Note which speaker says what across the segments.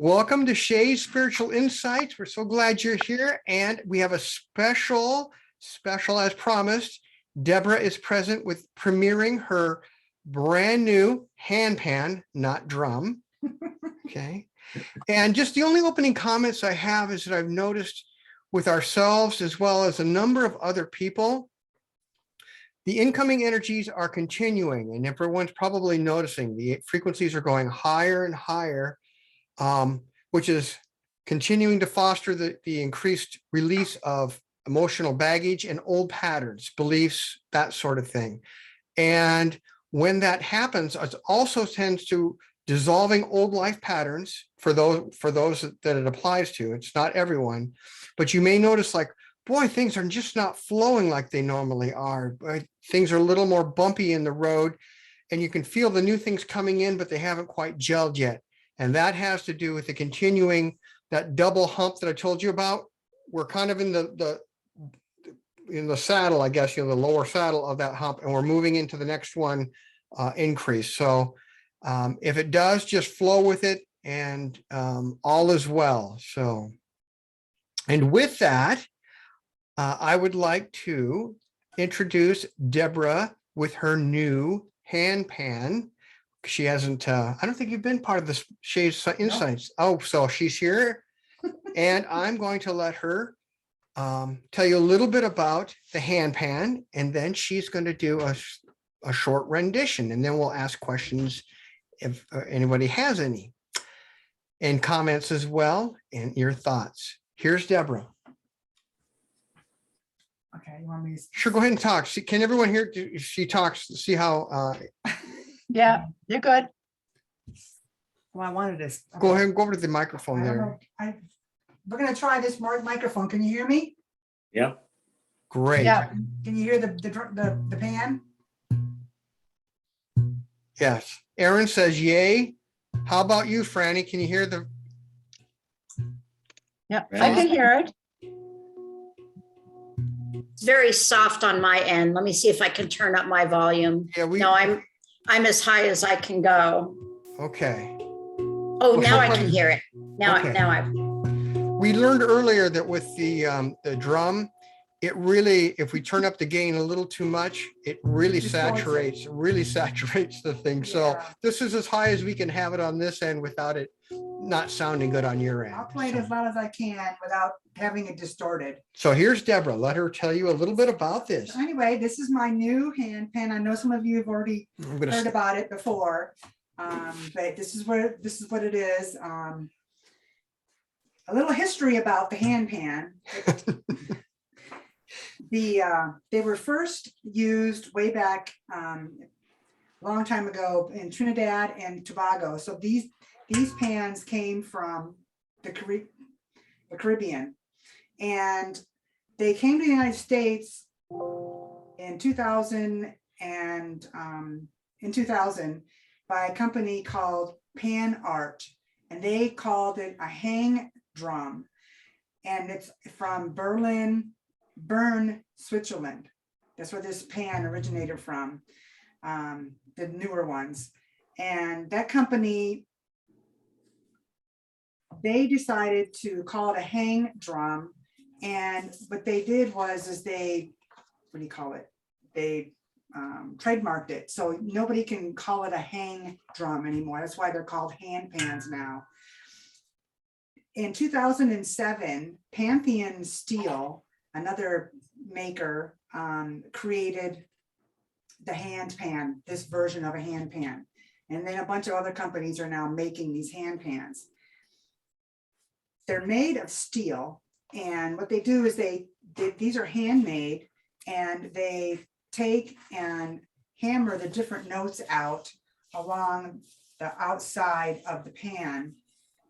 Speaker 1: Welcome to Shays Spiritual Insights. We're so glad you're here, and we have a special as promised. Debra is present with premiering her brand new handpan, not drum. Okay. And just the only opening comments I have is that I've noticed with ourselves as well as a number of other people, the incoming energies are continuing, and everyone's probably noticing the frequencies are going higher and higher, which is continuing to foster the increased release of emotional baggage and old patterns, beliefs, that sort of thing. And when that happens, it also tends to dissolving old life patterns for those that it applies to. It's not everyone, but you may notice, like, boy, things are just not flowing like they normally are. Things are a little more bumpy in the road, and you can feel the new things coming in, but they haven't quite gelled yet. And that has to do with the continuing, that double hump that I told you about. We're kind of in the saddle, I guess, the lower saddle of that hump, and we're moving into the next one, increase. So if it does, just flow with it, and all is well. So, and with that, I would like to introduce Debra with her new handpan. She hasn't, I don't think you've been part of the Shays Insights. No. Oh, so she's here, and I'm going to let her tell you a little bit about the handpan, and then she's going to do a short rendition, and then we'll ask questions if anybody has any, and comments as well, and your thoughts. Here's Debra.
Speaker 2: Okay, you want me to...
Speaker 1: Sure, go ahead and talk. Can everyone hear? She talks. See how?
Speaker 3: Yeah, you're good.
Speaker 2: Well, I wanted to... Okay.
Speaker 1: Go ahead and go over to the microphone there.
Speaker 2: We're going to try this microphone. Can you hear me?
Speaker 4: Yeah.
Speaker 1: Great.
Speaker 3: Yeah.
Speaker 2: Can you hear the pan?
Speaker 1: Yes. Aaron says yay. How about you, Franny? Can you hear the?
Speaker 3: Yeah, I can hear it.
Speaker 5: It's very soft on my end. Let me see if I can turn up my volume.
Speaker 1: Yeah,
Speaker 5: No, I'm as high as I can go.
Speaker 1: Okay.
Speaker 5: Oh, now I can hear it. Now,
Speaker 1: Okay.
Speaker 5: now I've.
Speaker 1: We learned earlier that with the drum, it really, if we turn up the gain a little too much, it really saturates the thing. So
Speaker 2: Yeah.
Speaker 1: this is as high as we can have it on this end without it not sounding good on your end.
Speaker 2: I'll play it as loud as I can without having it distorted.
Speaker 1: So here's Debra. Let her tell you a little bit about this.
Speaker 2: So anyway, this is my new handpan. I know some of you have already heard about it before, but this is what it is. A little history about the handpan. They were first used way back a long time ago in Trinidad and Tobago. So these pans came from the Caribbean, and they came to the United States in 2000 by a company called Pan Art, and they called it a hang drum, and it's from Bern, Switzerland. That's where this pan originated from, the newer ones. And that company, they decided to call it a hang drum. And what they did was they, what do you call it? They trademarked it. So nobody can call it a hang drum anymore. That's why they're called handpans now. In 2007, Pantheon Steel, another maker, created the handpan, this version of a handpan. And then a bunch of other companies are now making these handpans. They're made of steel, and what they do is these are handmade, and they take and hammer the different notes out along the outside of the pan,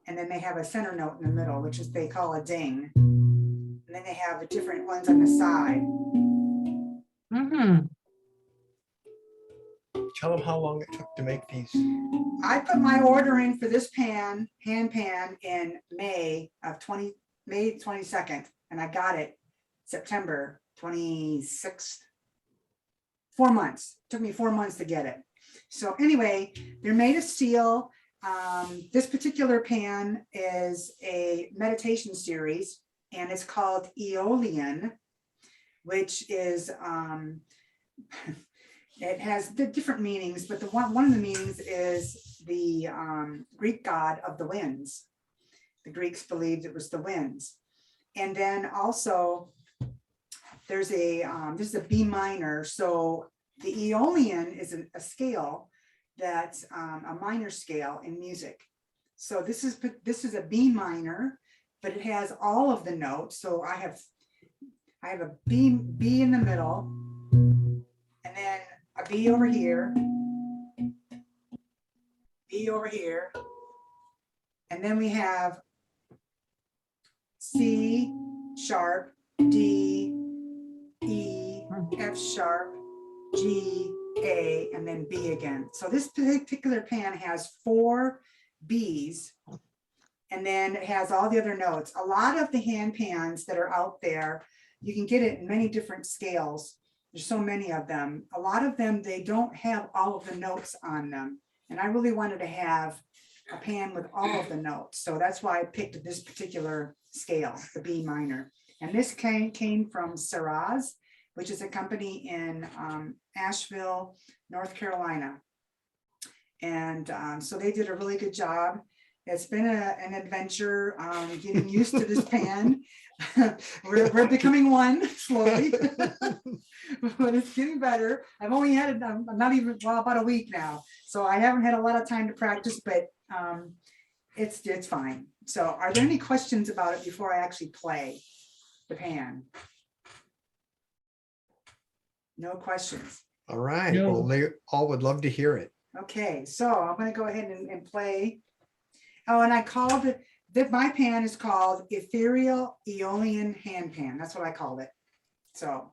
Speaker 2: and then they have a center note in the middle, which is they call a ding. And then they have the different ones on the side.
Speaker 3: Mm-hmm.
Speaker 1: Tell them how long it took to make these.
Speaker 2: I put my order in for this handpan in May 22nd, and I got it September 26th. 4 months. Took me 4 months to get it. So anyway, they're made of steel. This particular pan is a meditation series, and it's called Aeolian, which is it has the different meanings, but the one of the meanings is the Greek god of the winds. The Greeks believed it was the winds. And then also there's a this is a B minor. So the Aeolian is a scale that's a minor scale in music. So this is a B minor, but it has all of the notes. So I have a B in the middle, and then a B over here, B over here, and then we have C sharp, D, E, F sharp, G, A, and then B again. So this particular pan has 4 Bs, and then it has all the other notes. A lot of the hand pans that are out there, you can get it in many different scales. There's so many of them. A lot of them, they don't have all of the notes on them. And I really wanted to have a pan with all of the notes. So that's why I picked this particular scale, the B minor. And this came from Saraz, which is a company in Asheville, North Carolina. And so they did a really good job. It's been an adventure getting used to this pan. We're becoming one slowly, but it's getting better. I've only had it, I'm not even, well, about a week now. So I haven't had a lot of time to practice, but it's fine. So are there any questions about it before I actually play the pan? No questions.
Speaker 1: All right.
Speaker 4: No.
Speaker 1: Well, they all would love to hear it.
Speaker 2: Okay, so I'm going to go ahead and play. Oh, and I called it, that my pan is called Ethereal Aeolian Handpan. That's what I called it. So.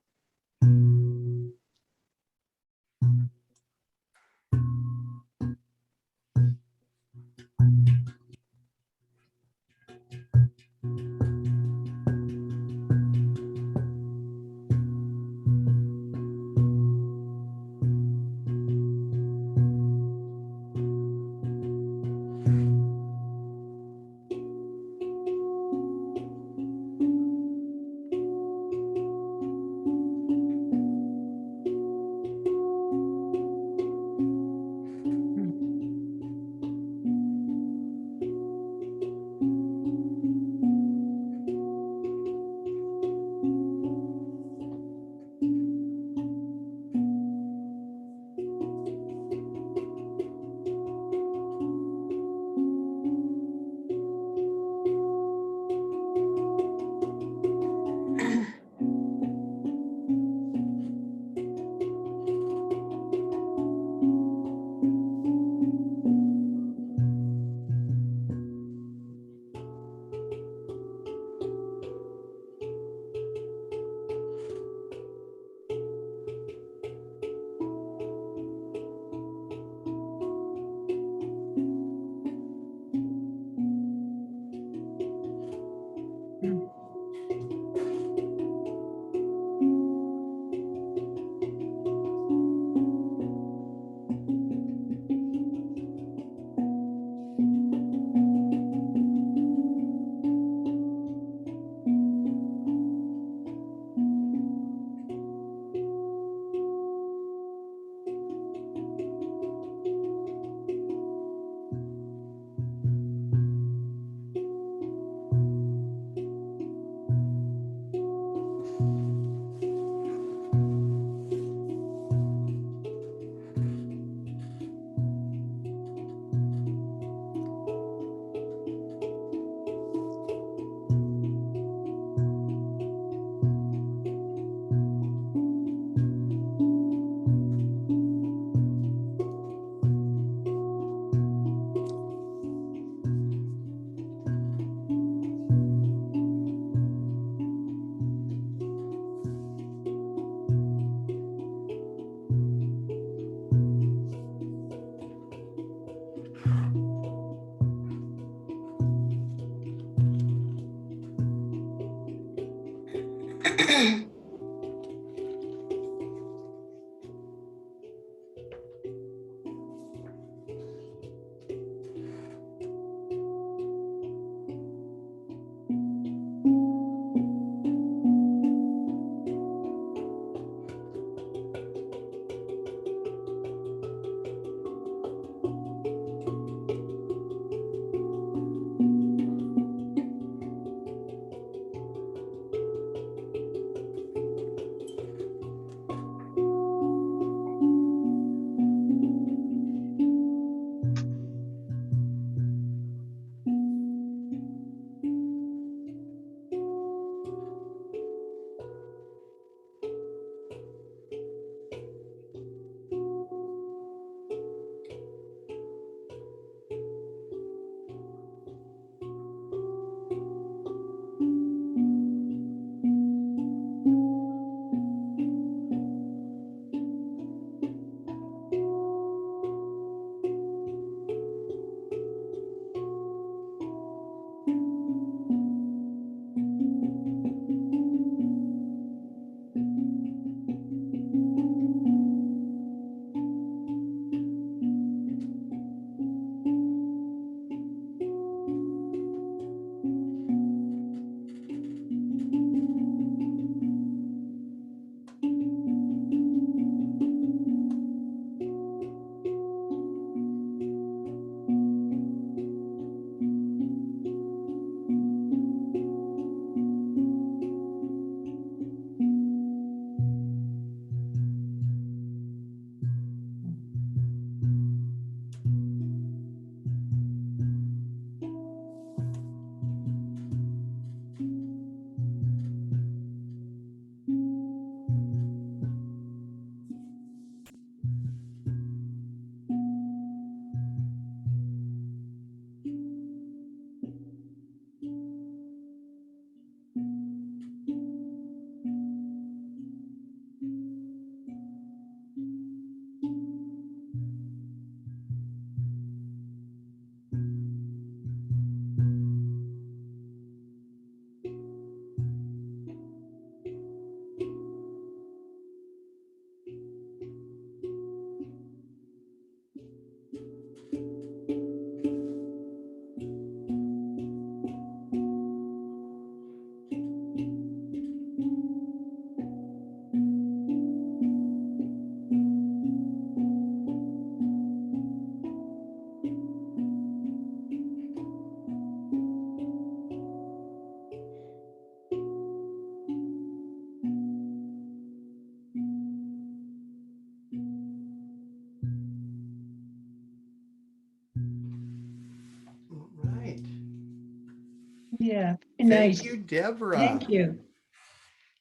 Speaker 3: Yeah,
Speaker 1: Thank
Speaker 3: nice.
Speaker 1: you, Deborah.
Speaker 3: Thank you.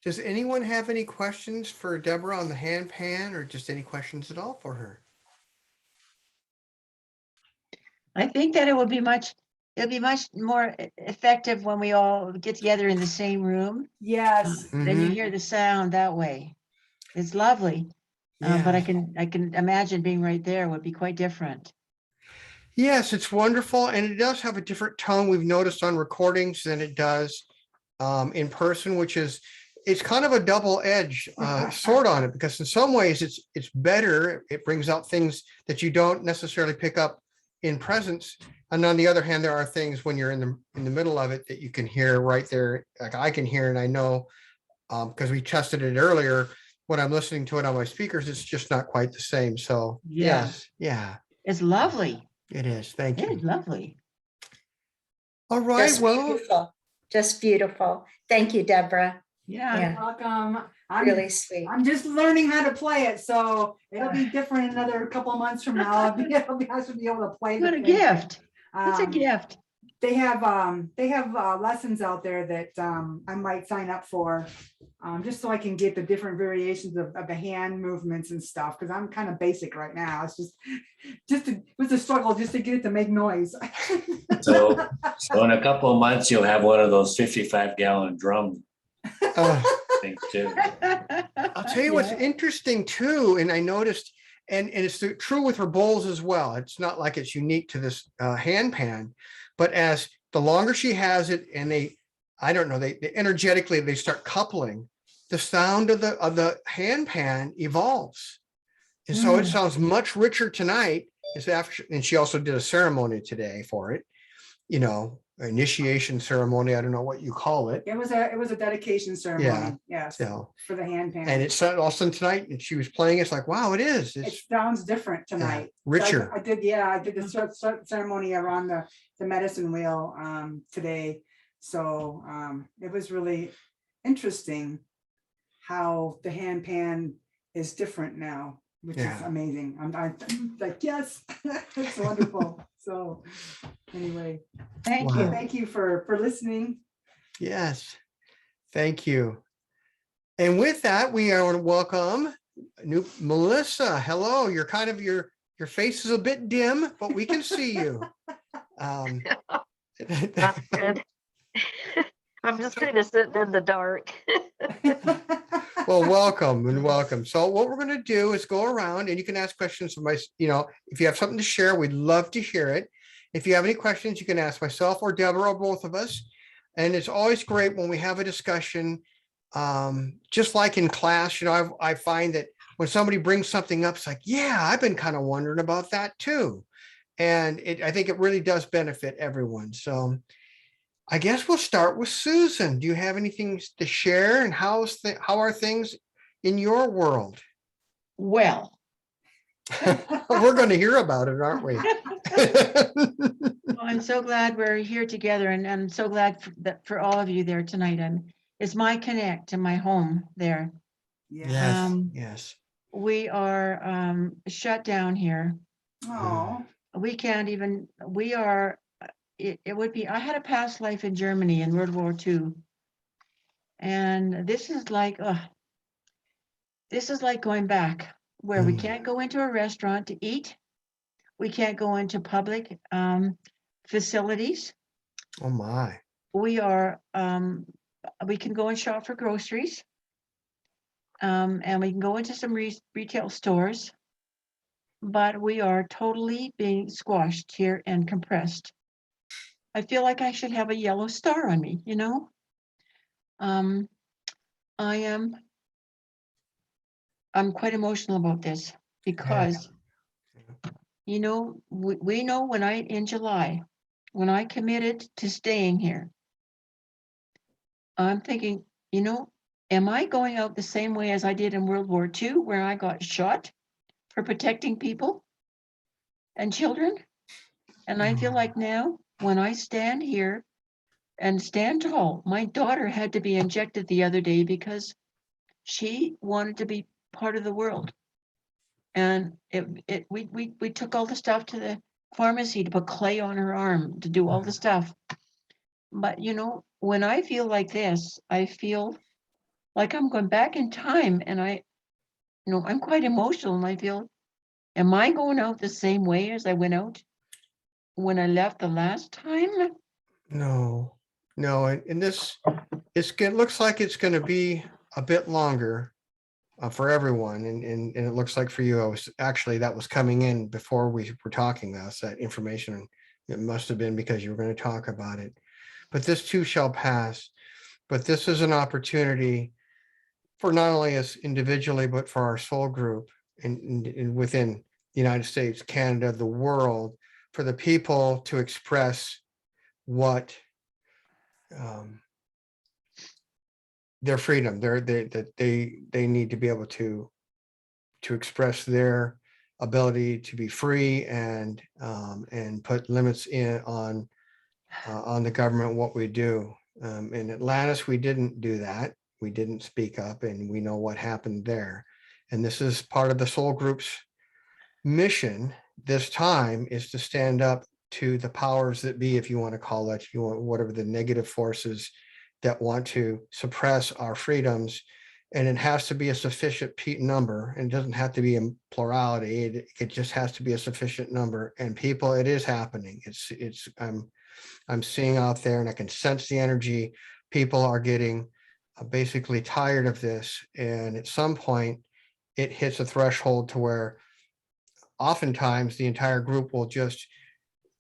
Speaker 1: Does anyone have any questions for Deborah on the handpan, or just any questions at all for her?
Speaker 3: I think that it'll be much more effective when we all get together in the same room.
Speaker 2: Yes,
Speaker 3: Then you
Speaker 1: Mhm.
Speaker 3: hear the sound that way. It's lovely. But I
Speaker 1: Yeah.
Speaker 3: can imagine being right there would be quite different.
Speaker 1: Yes, it's wonderful, and it does have a different tone we've noticed on recordings than it does in person, which is it's kind of a double-edged sword on it, because in some ways it's better. It brings out things that you don't necessarily pick up in presence, and on the other hand, there are things when you're in the middle of it that you can hear right there. Like I can hear, and I know because we tested it earlier. When I'm listening to it on my speakers, it's just not quite the same. So
Speaker 3: Yeah.
Speaker 1: yes, yeah,
Speaker 3: It's lovely.
Speaker 1: it is. Thank
Speaker 3: It is
Speaker 1: you.
Speaker 3: lovely.
Speaker 1: All right.
Speaker 5: Just
Speaker 1: Well,
Speaker 5: beautiful. Just beautiful. Thank you, Deborra.
Speaker 3: Yeah.
Speaker 5: Yeah,
Speaker 2: welcome.
Speaker 5: really sweet.
Speaker 2: I'm just learning how to play it, so it'll be different another couple of months from now. I'll be able to play.
Speaker 3: What a
Speaker 2: the thing.
Speaker 3: gift. It's a
Speaker 2: Um,
Speaker 3: gift.
Speaker 2: They have lessons out there that I might sign up for, just so I can get the different variations of the hand movements and stuff, because I'm kind of basic right now. It's it was a struggle just to get it to make noise.
Speaker 4: So in a couple of months, you'll have one of those 55-gallon drum
Speaker 1: uh,
Speaker 4: things too.
Speaker 1: I'll tell you what's interesting too, and I noticed, and it's true with her bowls as well. It's not like it's unique to this handpan, but as the longer she has it, and I don't know, they energetically they start coupling, the sound of the handpan evolves, and so it sounds much richer tonight. Is after, and she also did a ceremony today for it, initiation ceremony. I don't know what you call it.
Speaker 2: It was a dedication ceremony. Yes,
Speaker 1: So,
Speaker 2: for the handpan.
Speaker 1: and it's also tonight, and she was playing. It's like, wow, it is.
Speaker 2: It
Speaker 1: It's
Speaker 2: sounds different tonight.
Speaker 1: richer.
Speaker 2: I did the ceremony around the medicine wheel today. So it was really interesting how the handpan is different now, which is
Speaker 1: Yeah.
Speaker 2: amazing. I'm like, yes, it's wonderful. So anyway,
Speaker 3: Thank
Speaker 1: Wow.
Speaker 3: you.
Speaker 2: thank you for listening.
Speaker 1: Yes, thank you. And with that, we are to welcome new Melissa. Hello. You're kind of your face is a bit dim, but we can see you.
Speaker 6: That's good. I'm just kind of sitting in the dark.
Speaker 1: Well, welcome and welcome. So what we're going to do is go around, and you can ask questions of if you have something to share, we'd love to hear it. If you have any questions, you can ask myself or Deborah or both of us. And it's always great when we have a discussion, just like in class. I find that when somebody brings something up, it's like, yeah, I've been kind of wondering about that too. And I think it really does benefit everyone. So I guess we'll start with Susan. Do you have anything to share, and how are things in your world?
Speaker 3: Well,
Speaker 1: We're going to hear about it, aren't we?
Speaker 3: I'm so glad we're here together, and I'm so glad for all of you there tonight. And it's my connect to my home there.
Speaker 1: Yes,
Speaker 3: Um,
Speaker 1: yes.
Speaker 3: We are shut down here.
Speaker 2: Oh,
Speaker 3: We can't even, we are, it would be, I had a past life in Germany in World War II. And this is like going back, where we can't go into a restaurant to eat. We can't go into public facilities.
Speaker 1: Oh my.
Speaker 3: We can go and shop for groceries. And we can go into some retail stores, but we are totally being squashed here and compressed. I feel like I should have a yellow star on me, I'm quite emotional about this, because we know in July, when I committed to staying here, I'm thinking, am I going out the same way as I did in World War II, where I got shot for protecting people and children? And I feel like now, when I stand here and stand tall, my daughter had to be injected the other day because she wanted to be part of the world. And we took all the stuff to the pharmacy to put clay on her arm to do all the stuff. But when I feel like this, I feel like I'm going back in time, and I'm quite emotional, and I feel, am I going out the same way as I went out when I left the last time?
Speaker 1: No, no, and this, it looks like it's going to be a bit longer for everyone. And it looks like for you, that was coming in before we were talking this, that information. It must have been because you were going to talk about it. But this too shall pass. But this is an opportunity for not only us individually, but for our soul group and within the United States, Canada, the world, for the people to express what their freedom, they need to be able to express their ability to be free and put limits in on the government, what we do. In Atlantis, we didn't do that. We didn't speak up, and we know what happened there. And this is part of the soul group's mission this time, is to stand up to the powers that be, if you want to call it, whatever the negative forces that want to suppress our freedoms. And it has to be a sufficient number, and it doesn't have to be a plurality. It just has to be a sufficient number. And people, it is happening. I'm seeing out there, and I can sense the energy. People are getting basically tired of this. And at some point, it hits a threshold to where oftentimes the entire group will just,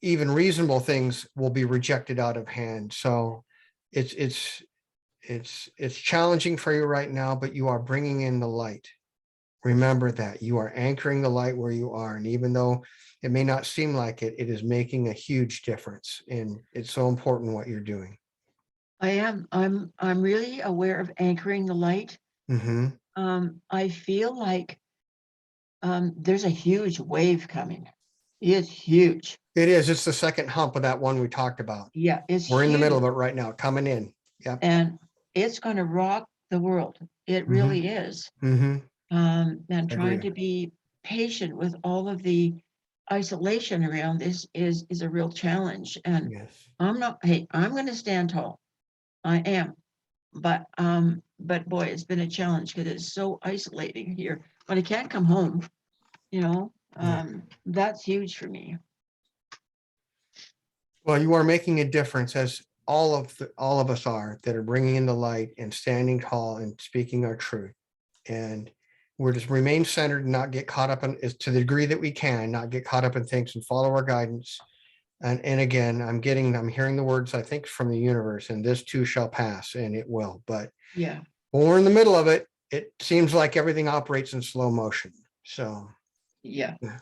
Speaker 1: even reasonable things will be rejected out of hand. So it's challenging for you right now, but you are bringing in the light. Remember that you are anchoring the light where you are. And even though it may not seem like it, it is making a huge difference. And it's so important what you're doing.
Speaker 3: I am. I'm really aware of anchoring the light.
Speaker 1: Mm-hmm.
Speaker 3: I feel like there's a huge wave coming. It's huge.
Speaker 1: It is. It's the second hump of that one we talked about.
Speaker 3: Yeah, it's
Speaker 1: We're in the middle of
Speaker 3: huge.
Speaker 1: it right now, coming in. Yep.
Speaker 3: And it's going to rock the world. It really is.
Speaker 1: Mm-hmm.
Speaker 3: And trying
Speaker 1: Agreed.
Speaker 3: to be patient with all of the isolation around this is a real challenge. And
Speaker 1: Yes.
Speaker 3: I'm going to stand tall. I am. But boy, it's been a challenge because it's so isolating here. But I can't come home, that's huge for me.
Speaker 1: Well, you are making a difference, as all of us are, that are bringing in the light and standing tall and speaking our truth. And we're just remain centered and not get caught up in, is to the degree that we can, not get caught up in things and follow our guidance. And again, I'm hearing the words, I think, from the universe, and this too shall pass, and it will. But
Speaker 3: Yeah.
Speaker 1: when we're in the middle of it, it seems like everything operates in slow motion. So
Speaker 3: Yeah.
Speaker 1: Yeah.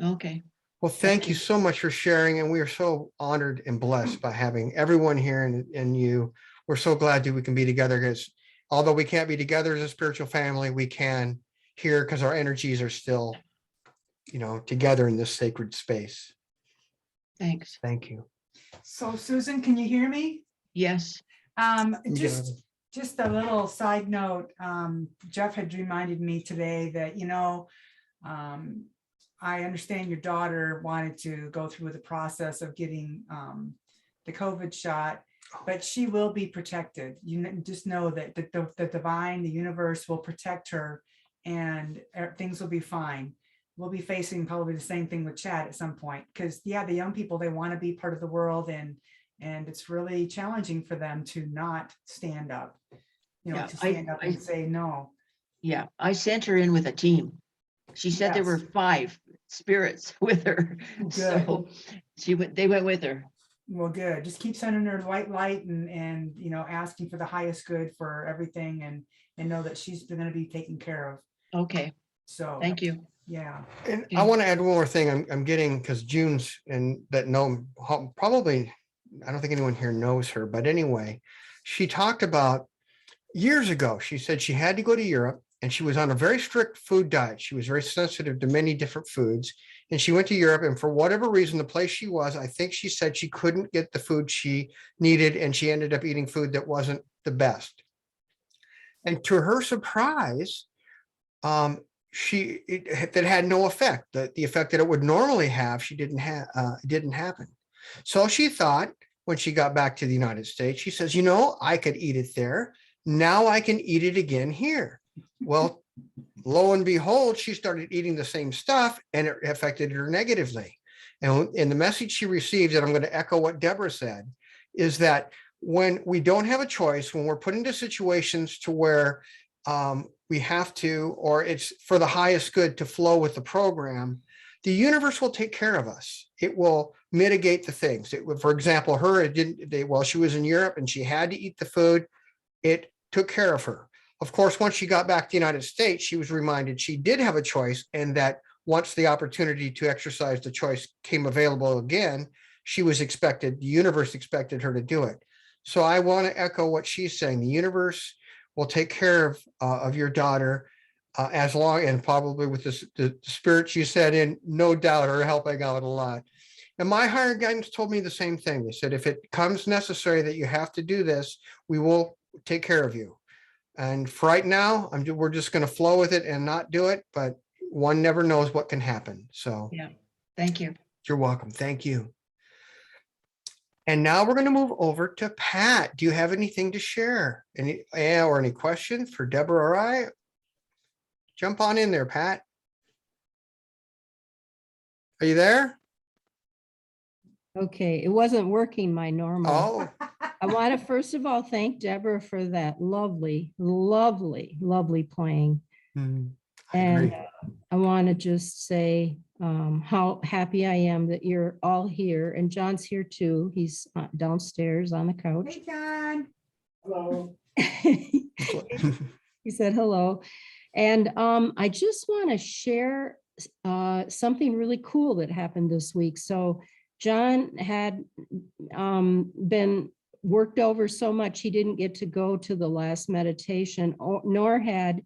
Speaker 3: Okay.
Speaker 1: well, thank you so much for sharing. And we are so honored and blessed by having everyone here, and you. We're so glad that we can be together, because although we can't be together as a spiritual family, we can here because our energies are still, together in this sacred space.
Speaker 3: Thanks.
Speaker 1: Thank you.
Speaker 2: So Susan, can you hear me?
Speaker 3: Yes.
Speaker 2: Just a little side note, Jeff had reminded me today that, I understand your daughter wanted to go through the process of getting the COVID shot, but she will be protected. Just know that the divine, the universe will protect her, and things will be fine. We'll be facing probably the same thing with Chad at some point, because the young people, they want to be part of the world, and it's really challenging for them to not stand up, to stand up and say no.
Speaker 3: Yeah, I sent her in with a team. She said there were 5 spirits with her.
Speaker 2: Good.
Speaker 3: So they went with her.
Speaker 2: Well, good. Just keep sending her white light and asking for the highest good for everything, and know that she's going to be taken care of.
Speaker 3: Okay.
Speaker 2: So
Speaker 3: Thank you.
Speaker 2: Yeah.
Speaker 1: And I want to add one more thing. I'm getting, because June's, and that probably, I don't think anyone here knows her, but anyway, she talked about years ago, she said she had to go to Europe, and she was on a very strict food diet. She was very sensitive to many different foods. And she went to Europe, and for whatever reason, the place she was, I think she said she couldn't get the food she needed, and she ended up eating food that wasn't the best. And to her surprise, that had no effect. The effect that it would normally have, didn't happen. So she thought, when she got back to the United States. She says, I could eat it there. Now I can eat it again here. Well, lo and behold, she started eating the same stuff and it affected her negatively. And in the message she received, and I'm going to echo what Debra said, is that when we don't have a choice, when we're put into situations to where we have to, or it's for the highest good to flow with the program, the universe will take care of us. It will mitigate the things. For example, while she was in Europe and she had to eat the food, it took care of her. Of course, once she got back to the United States, she was reminded she did have a choice, and that once the opportunity to exercise the choice came available again, the universe expected her to do it. So I want to echo what she's saying. The universe will take care of your daughter as long, and probably with the spirit she said in, no doubt, are helping out a lot. And my higher guidance told me the same thing. They said, if it becomes necessary that you have to do this, we will take care of you. And for right now, we're just going to flow with it and not do it, but one never knows what can happen. So
Speaker 3: Yeah, thank you.
Speaker 1: you're welcome. Thank you. And now we're going to move over to Pat. Do you have anything to share? Any questions for Debra or I? Jump on in there, Pat. Are you there?
Speaker 7: Okay, it wasn't working my normal.
Speaker 1: Oh,
Speaker 7: I want to first of all thank Debra for that lovely, lovely, lovely playing.
Speaker 1: I
Speaker 7: And
Speaker 1: agree.
Speaker 7: I want to just say how happy I am that you're all here. And John's here too. He's downstairs on the couch.
Speaker 2: Hey, John. Hello.
Speaker 7: He said hello. And I just want to share something really cool that happened this week. So John had been worked over so much he didn't get to go to the last meditation, nor had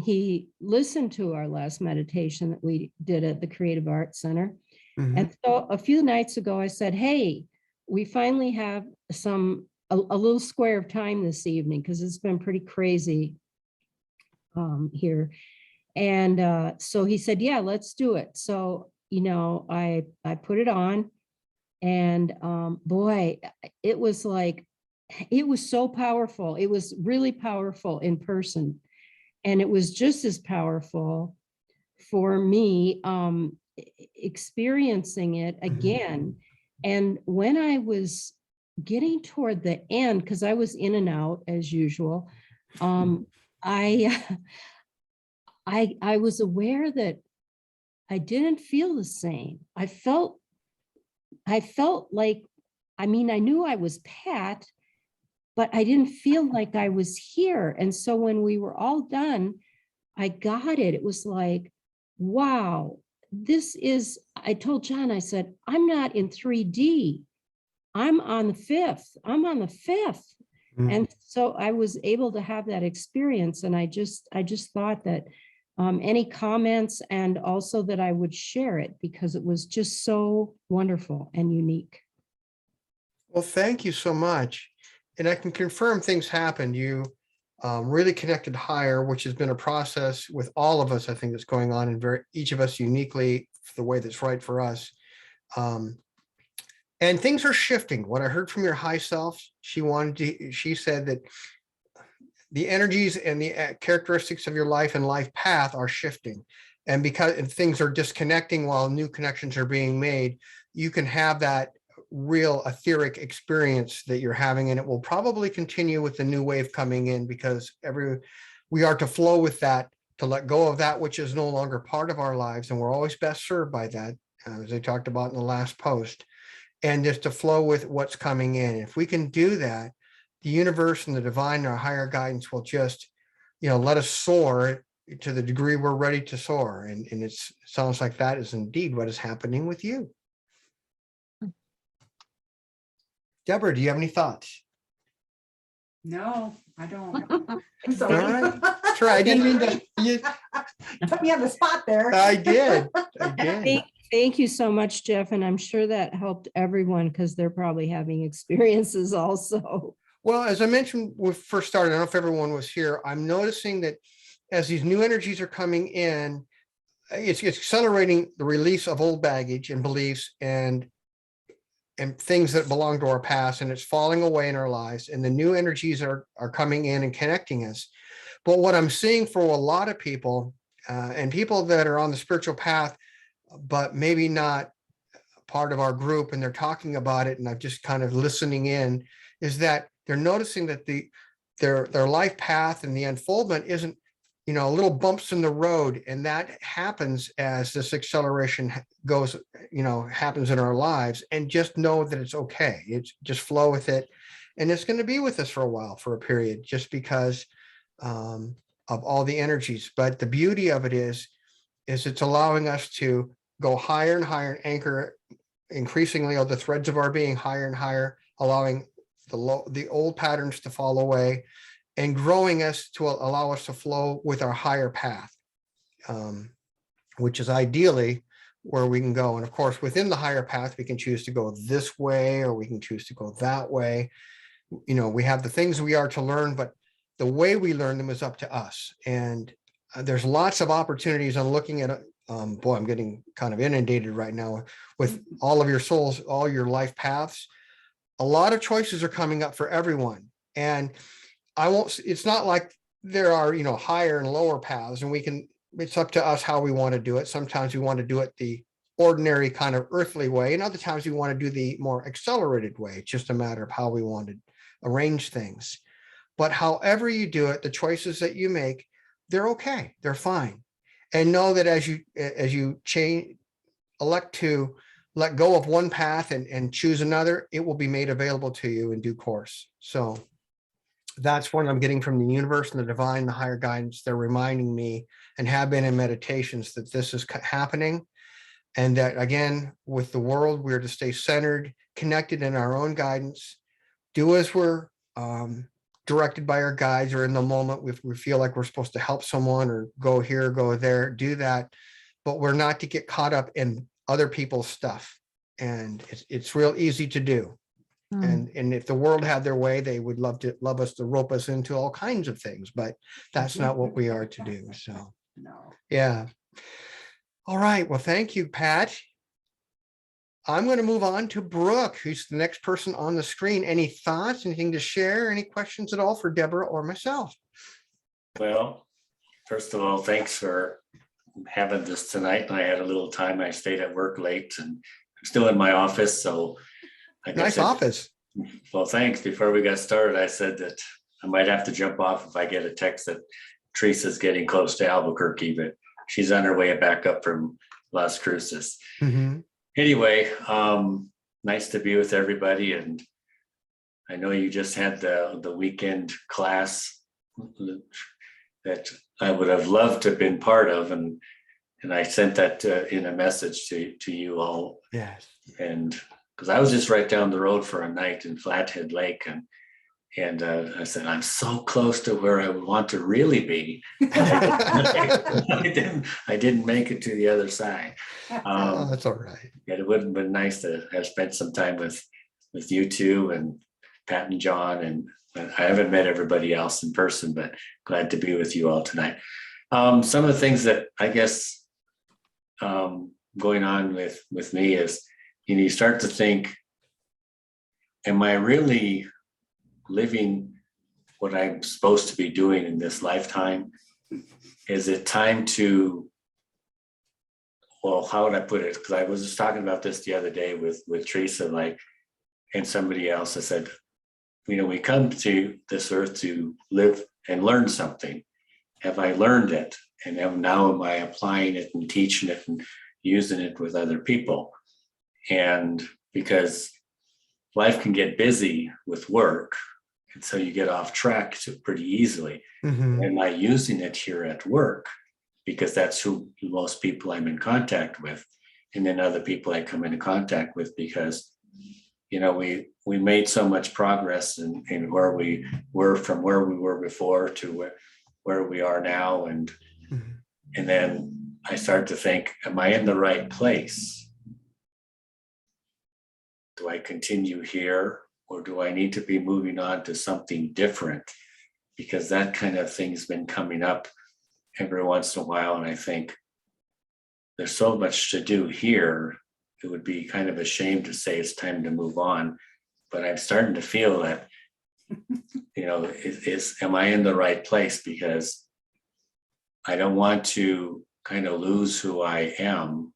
Speaker 7: he listened to our last meditation that we did at the Creative Arts Center. And so a few nights ago, I said, hey, we finally have a little square of time this evening, because it's been pretty crazy here. And so he said, yeah, let's do it. So, I put it on, and boy, it was so powerful. It was really powerful in person. And it was just as powerful for me experiencing it again. And when I was getting toward the end, because I was in and out as usual, I was aware that I didn't feel the same. I felt like, I knew I was Pat, but I didn't feel like I was here. And so when we were all done, I got it. It was like, wow, I told John, I said, I'm not in 3D. I'm on the fifth. And so I was able to have that experience. And I just thought that any comments, and also that I would share it, because it was just so wonderful and unique.
Speaker 1: Well, thank you so much. And I can confirm things happened. You really connected higher, which has been a process with all of us, I think, that's going on, and each of us uniquely the way that's right for us. And things are shifting. What I heard from your high self, she said that the energies and the characteristics of your life and life path are shifting. And because things are disconnecting while new connections are being made, you can have that real etheric experience that you're having, and it will probably continue with the new wave coming in, because we are to flow with that, to let go of that which is no longer part of our lives, and we're always best served by that, as I talked about in the last post, and just to flow with what's coming in. If we can do that, the universe and the divine and our higher guidance will just, let us soar to the degree we're ready to soar. And it sounds like that is indeed what is happening with you. Debra, do you have any thoughts?
Speaker 2: No, I don't. I'm
Speaker 1: All
Speaker 2: sorry.
Speaker 1: right. Sure, I didn't mean to.
Speaker 2: Put me on the spot there.
Speaker 1: I did.
Speaker 7: Thank you so much, Jeff. And I'm sure that helped everyone, because they're probably having experiences also.
Speaker 1: Well, as I mentioned when we first started, I don't know if everyone was here, I'm noticing that as these new energies are coming in, it's accelerating the release of old baggage and beliefs, and and things that belong to our past, and it's falling away in our lives, and the new energies are coming in and connecting us. But what I'm seeing for a lot of people, and people that are on the spiritual path, but maybe not part of our group, and they're talking about it, and I'm just kind of listening in, is that they're noticing that their life path and the unfoldment isn't, little bumps in the road, and that happens as this acceleration goes, happens in our lives. And just know that it's okay. It's just flow with it, and it's going to be with us for a while, for a period, just because of all the energies. But the beauty of it is it's allowing us to go higher and higher and anchor increasingly on the threads of our being higher and higher, allowing the old patterns to fall away, and growing us to allow us to flow with our higher path, which is ideally where we can go. And of course, within the higher path, we can choose to go this way, or we can choose to go that way. We have the things we are to learn, but the way we learn them is up to us. And there's lots of opportunities. I'm looking at, boy, I'm getting kind of inundated right now with all of your souls, all your life paths. A lot of choices are coming up for everyone. And it's not like there are, higher and lower paths, and it's up to us how we want to do it. Sometimes we want to do it the ordinary kind of earthly way, and other times we want to do the more accelerated way. It's just a matter of how we want to arrange things. But however you do it, the choices that you make, they're okay. They're fine. And know that as you elect to let go of one path and choose another, it will be made available to you in due course. So that's what I'm getting from the universe and the divine, the higher guidance. They're reminding me, and have been in meditations, that this is happening. And that, again, with the world, we're to stay centered, connected in our own guidance, do as we're directed by our guides, or in the moment, if we feel like we're supposed to help someone or go here, go there, do that. But we're not to get caught up in other people's stuff. And it's real easy to do. And if the world had their way, they would love us to rope us into all kinds of things, but that's not what we are to do. So,
Speaker 2: No.
Speaker 1: yeah. All right. Well, thank you, Pat. I'm going to move on to Brooke, who's the next person on the screen. Any thoughts, anything to share, any questions at all for Debra or myself?
Speaker 4: Well, first of all, thanks for having this tonight. I had a little time. I stayed at work late, and I'm still in my office. So
Speaker 1: Nice office.
Speaker 4: Well, thanks. Before we got started, I said that I might have to jump off if I get a text that Teresa's getting close to Albuquerque, but she's on her way back up from Las Cruces.
Speaker 1: Mm-hmm.
Speaker 4: Anyway, nice to be with everybody. And I know you just had the weekend class that I would have loved to have been part of. And I sent that in a message to you all.
Speaker 1: Yes.
Speaker 4: And because I was just right down the road for a night in Flathead Lake, and I said, I'm so close to where I would want to really be. I didn't make it to the other side.
Speaker 1: Oh, that's all right.
Speaker 4: It would have been nice to have spent some time with you two and Pat and John, and I haven't met everybody else in person, but glad to be with you all tonight. Some of the things that I guess going on with me is, you start to think, am I really living what I'm supposed to be doing in this lifetime? Is it time to, well, how would I put it? Because I was just talking about this the other day with Teresa, and somebody else. I said, we come to this earth to live and learn something. Have I learned it? And now am I applying it and teaching it and using it with other people? And because life can get busy with work, and so you get off track pretty easily.
Speaker 1: Mm-hmm.
Speaker 4: Am I using it here at work? Because that's who most people I'm in contact with, and then other people I come into contact with, because we made so much progress in where we were from where we were before to where we are now, and then I start to think, am I in the right place? Do I continue here, or do I need to be moving on to something different? Because that kind of thing's been coming up every once in a while, and I think there's so much to do here it would be kind of a shame to say it's time to move on, but I'm starting to feel that, am I in the right place? Because I don't want to kind of lose who I am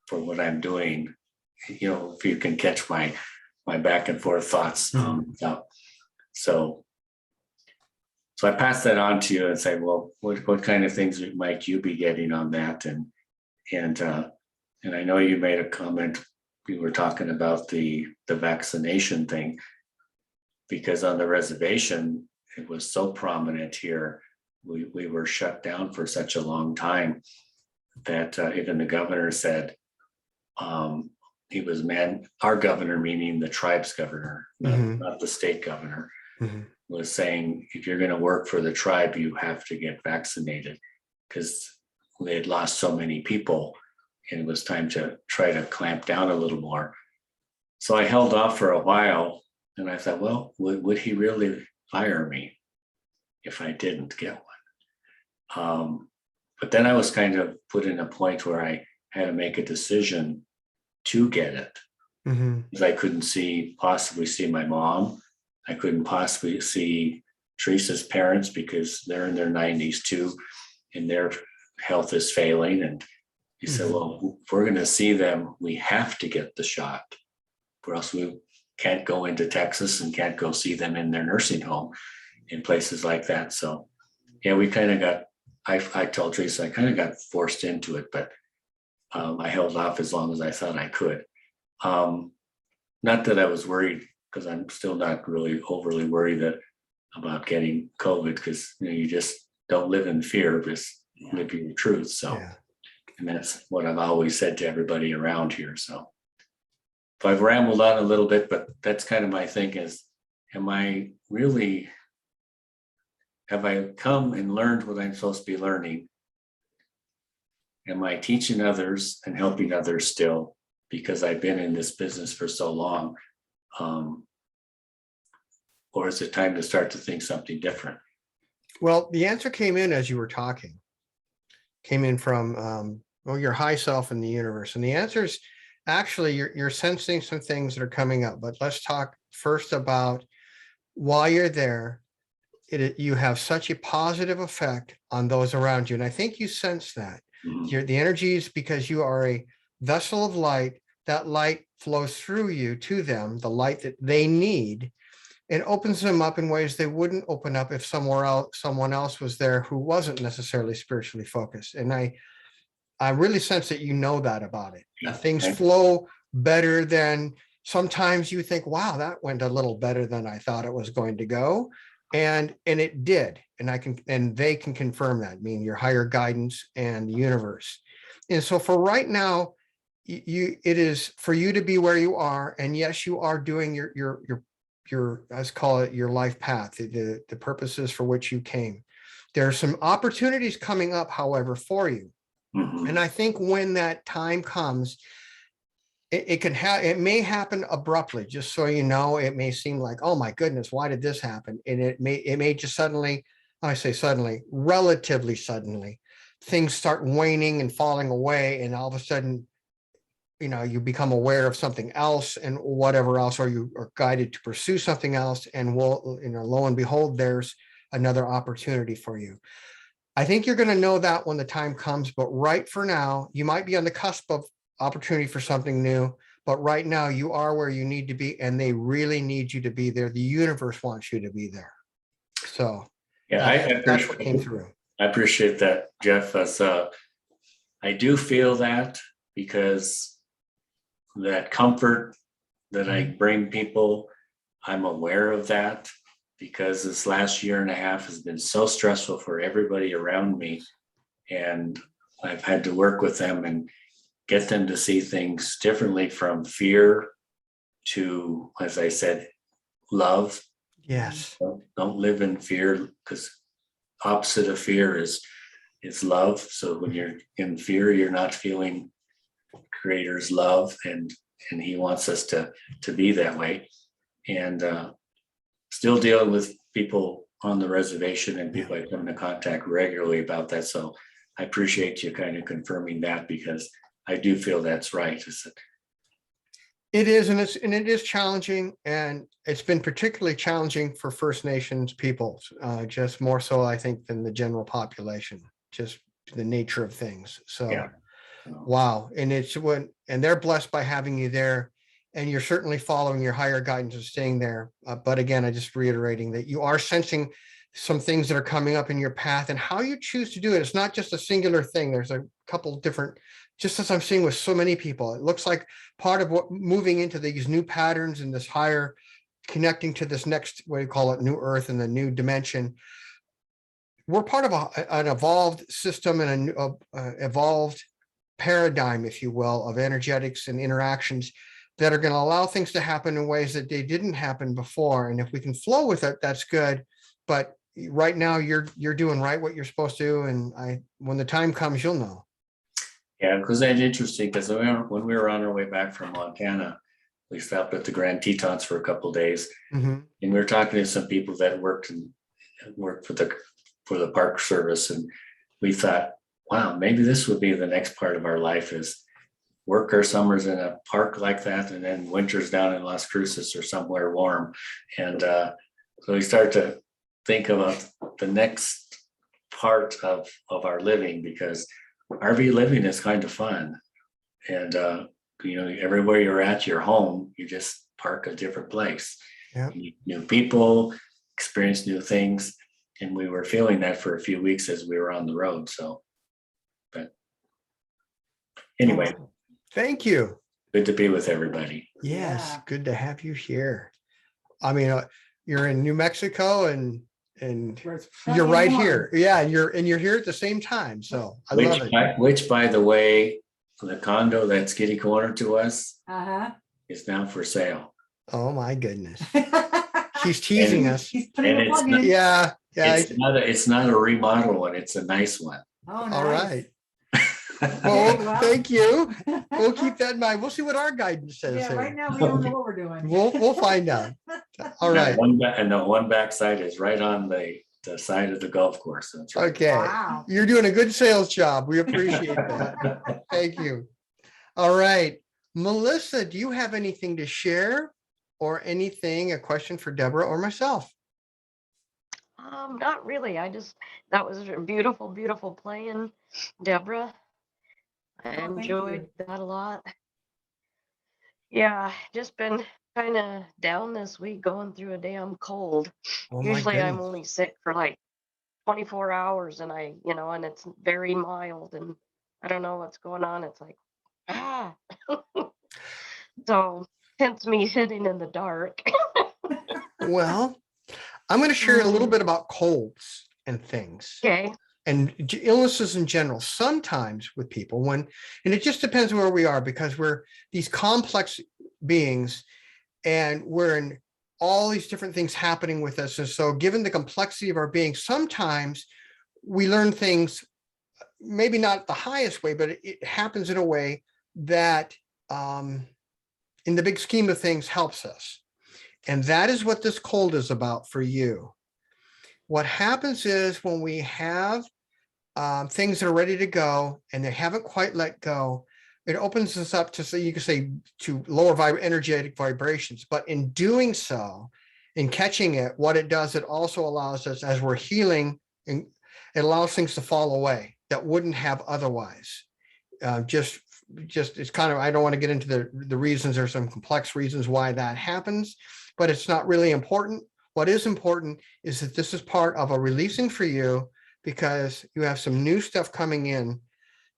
Speaker 4: for what I'm doing. If you can catch my back and forth thoughts. So I pass that on to you and say, well, what kind of things might you be getting on that? And I know you made a comment. We were talking about the vaccination thing, because on the reservation, it was so prominent here. We were shut down for such a long time that even the governor said, our governor, meaning the tribe's governor, not the state governor, was saying, if you're going to work for the tribe, you have to get vaccinated, because they had lost so many people and it was time to try to clamp down a little more. So I held off for a while, and I thought, well, would he really fire me if I didn't get one? But then I was kind of put in a point where I had to make a decision to get it, because I couldn't possibly see my mom. I couldn't possibly see Teresa's parents, because they're in their 90s too, and their health is failing. And he said, well, if we're going to see them, we have to get the shot, or else we can't go into Texas and can't go see them in their nursing home in places like that. So yeah, we kind of got, I told Teresa, I kind of got forced into it, but I held off as long as I thought I could. Not that I was worried, because I'm still not really overly worried about getting COVID, because you just don't live in fear, just live your truth. So, and that's what I've always said to everybody around here. So if I've rambled on a little bit, but that's kind of my thing is, have I come and learned what I'm supposed to be learning? Am I teaching others and helping others still, because I've been in this business for so long? Or is it time to start to think something different?
Speaker 1: Well, the answer came in as you were talking, came in from your high self in the universe. And the answer is actually you're sensing some things that are coming up. But let's talk first about, while you're there, you have such a positive effect on those around you. And I think you sense that. The energy is because you are a vessel of light. That light flows through you to them, the light that they need, and opens them up in ways they wouldn't open up if someone else was there who wasn't necessarily spiritually focused. And I really sense that you know that about it.
Speaker 4: Yeah.
Speaker 1: Things flow better than sometimes you think, wow, that went a little better than I thought it was going to go. And it did. And they can confirm that, meaning your higher guidance and the universe. And so for right now, it is for you to be where you are. And yes, you are doing your let's call it your life path, the purposes for which you came. There are some opportunities coming up, however, for you. And I think when that time comes, it may happen abruptly, just so you know. It may seem like, oh my goodness, why did this happen? And it may just suddenly, I say suddenly, relatively suddenly, things start waning and falling away, and all of a sudden, you become aware of something else and whatever else, or you are guided to pursue something else, and lo and behold, there's another opportunity for you. I think you're going to know that when the time comes, but right for now, you might be on the cusp of opportunity for something new, but right now you are where you need to be, and they really need you to be there. The universe wants you to be there. So
Speaker 4: yeah,
Speaker 1: that's what came through.
Speaker 4: I appreciate that, Jeff. I do feel that, because that comfort that I bring people, I'm aware of that, because this last year and a half has been so stressful for everybody around me. And I've had to work with them and get them to see things differently, from fear to, as I said, love.
Speaker 1: Yes.
Speaker 4: Don't live in fear, because opposite of fear is love. So when you're in fear, you're not feeling Creator's love, and he wants us to be that way. And still dealing with people on the reservation and people I come into contact regularly about that. So I appreciate you kind of confirming that, because I do feel that's right. Is that
Speaker 1: It is, and it is challenging, and it's been particularly challenging for First Nations peoples, just more so, I think, than the general population, just the nature of things. So,
Speaker 4: Yeah. So,
Speaker 1: wow. And and they're blessed by having you there, and you're certainly following your higher guidance and staying there. But again, I just reiterating that you are sensing some things that are coming up in your path, and how you choose to do it. It's not just a singular thing. There's a couple different, just as I'm seeing with so many people, it looks like part of what moving into these new patterns and this higher connecting to this next, what do you call it, new earth and the new dimension. We're part of an evolved system and an evolved paradigm, if you will, of energetics and interactions that are going to allow things to happen in ways that they didn't happen before. And if we can flow with it, that's good. But right now you're doing right what you're supposed to. And when the time comes, you'll know.
Speaker 4: yeah, because that's interesting, because when we were on our way back from Montana, we stopped at the Grand Tetons for a couple of days,
Speaker 1: Mhm.
Speaker 4: and we were talking to some people that worked for the park service, and we thought, wow, maybe this would be the next part of our life, is work our summers in a park like that, and then winters down in Las Cruces or somewhere warm. And so we start to think about the next part of our living, because RV living is kind of fun. And everywhere you're at your home, you just park a different place.
Speaker 1: Yeah.
Speaker 4: You meet new people, experience new things. And we were feeling that for a few weeks as we were on the road. So, but anyway,
Speaker 1: Thank you.
Speaker 4: good to be with everybody.
Speaker 1: Yes,
Speaker 2: Yeah.
Speaker 1: good to have you here. I mean, you're in New Mexico and
Speaker 2: Where it's
Speaker 1: you're
Speaker 2: sunny
Speaker 1: right
Speaker 2: and warm.
Speaker 1: here. Yeah, and you're here at the same time. So I love it.
Speaker 4: Which, by the way, the condo that's kitty corner to us
Speaker 2: Uh-huh.
Speaker 4: is now for sale.
Speaker 1: Oh my goodness. He's teasing
Speaker 4: And-
Speaker 1: us.
Speaker 2: He's putting
Speaker 4: and
Speaker 2: a
Speaker 4: it's
Speaker 2: plug
Speaker 4: not-
Speaker 2: in.
Speaker 1: Yeah, yeah.
Speaker 4: It's not a remodel one, it's a nice one.
Speaker 2: Oh,
Speaker 1: All
Speaker 2: nice.
Speaker 1: right.
Speaker 2: Okay,
Speaker 1: Well,
Speaker 2: well.
Speaker 1: thank you. We'll keep that in mind. We'll see what our guidance says
Speaker 2: Yeah, right
Speaker 1: here.
Speaker 2: now we don't know what we're doing.
Speaker 1: We'll find out. All right.
Speaker 4: And the one backside is right on the side of the golf course. That's right.
Speaker 1: Okay.
Speaker 2: Wow.
Speaker 1: You're doing a good sales job. We appreciate that. Thank you. All right. Melissa, do you have anything to share or a question for Deborah or myself?
Speaker 6: Not really. That was a beautiful, beautiful playing, Deborah. I
Speaker 2: Oh, thank
Speaker 6: enjoyed
Speaker 2: you.
Speaker 6: that a lot. Yeah, just been kind of down this week, going through a damn cold.
Speaker 1: Oh my
Speaker 6: Usually I'm
Speaker 1: goodness.
Speaker 6: only sick for like 24 hours, and and it's very mild, and I don't know what's going on. It's like, ah. So hence me sitting in the dark.
Speaker 1: Well, I'm going to share a little bit about colds and things
Speaker 6: Okay.
Speaker 1: and illnesses in general. Sometimes with people and it just depends where we are, because we're these complex beings and we're in all these different things happening with us. And so given the complexity of our being, sometimes we learn things, maybe not the highest way, but it happens in a way that in the big scheme of things helps us. And that is what this cold is about for you. What happens is when we have things that are ready to go and they haven't quite let go, it opens us up to, so you could say, to lower energetic vibrations. But in doing so, in catching it, what it does, it also allows us, as we're healing, and it allows things to fall away that wouldn't have otherwise. Just it's kind of, I don't want to get into the reasons. There's some complex reasons why that happens, but it's not really important. What is important is that this is part of a releasing for you, because you have some new stuff coming in. In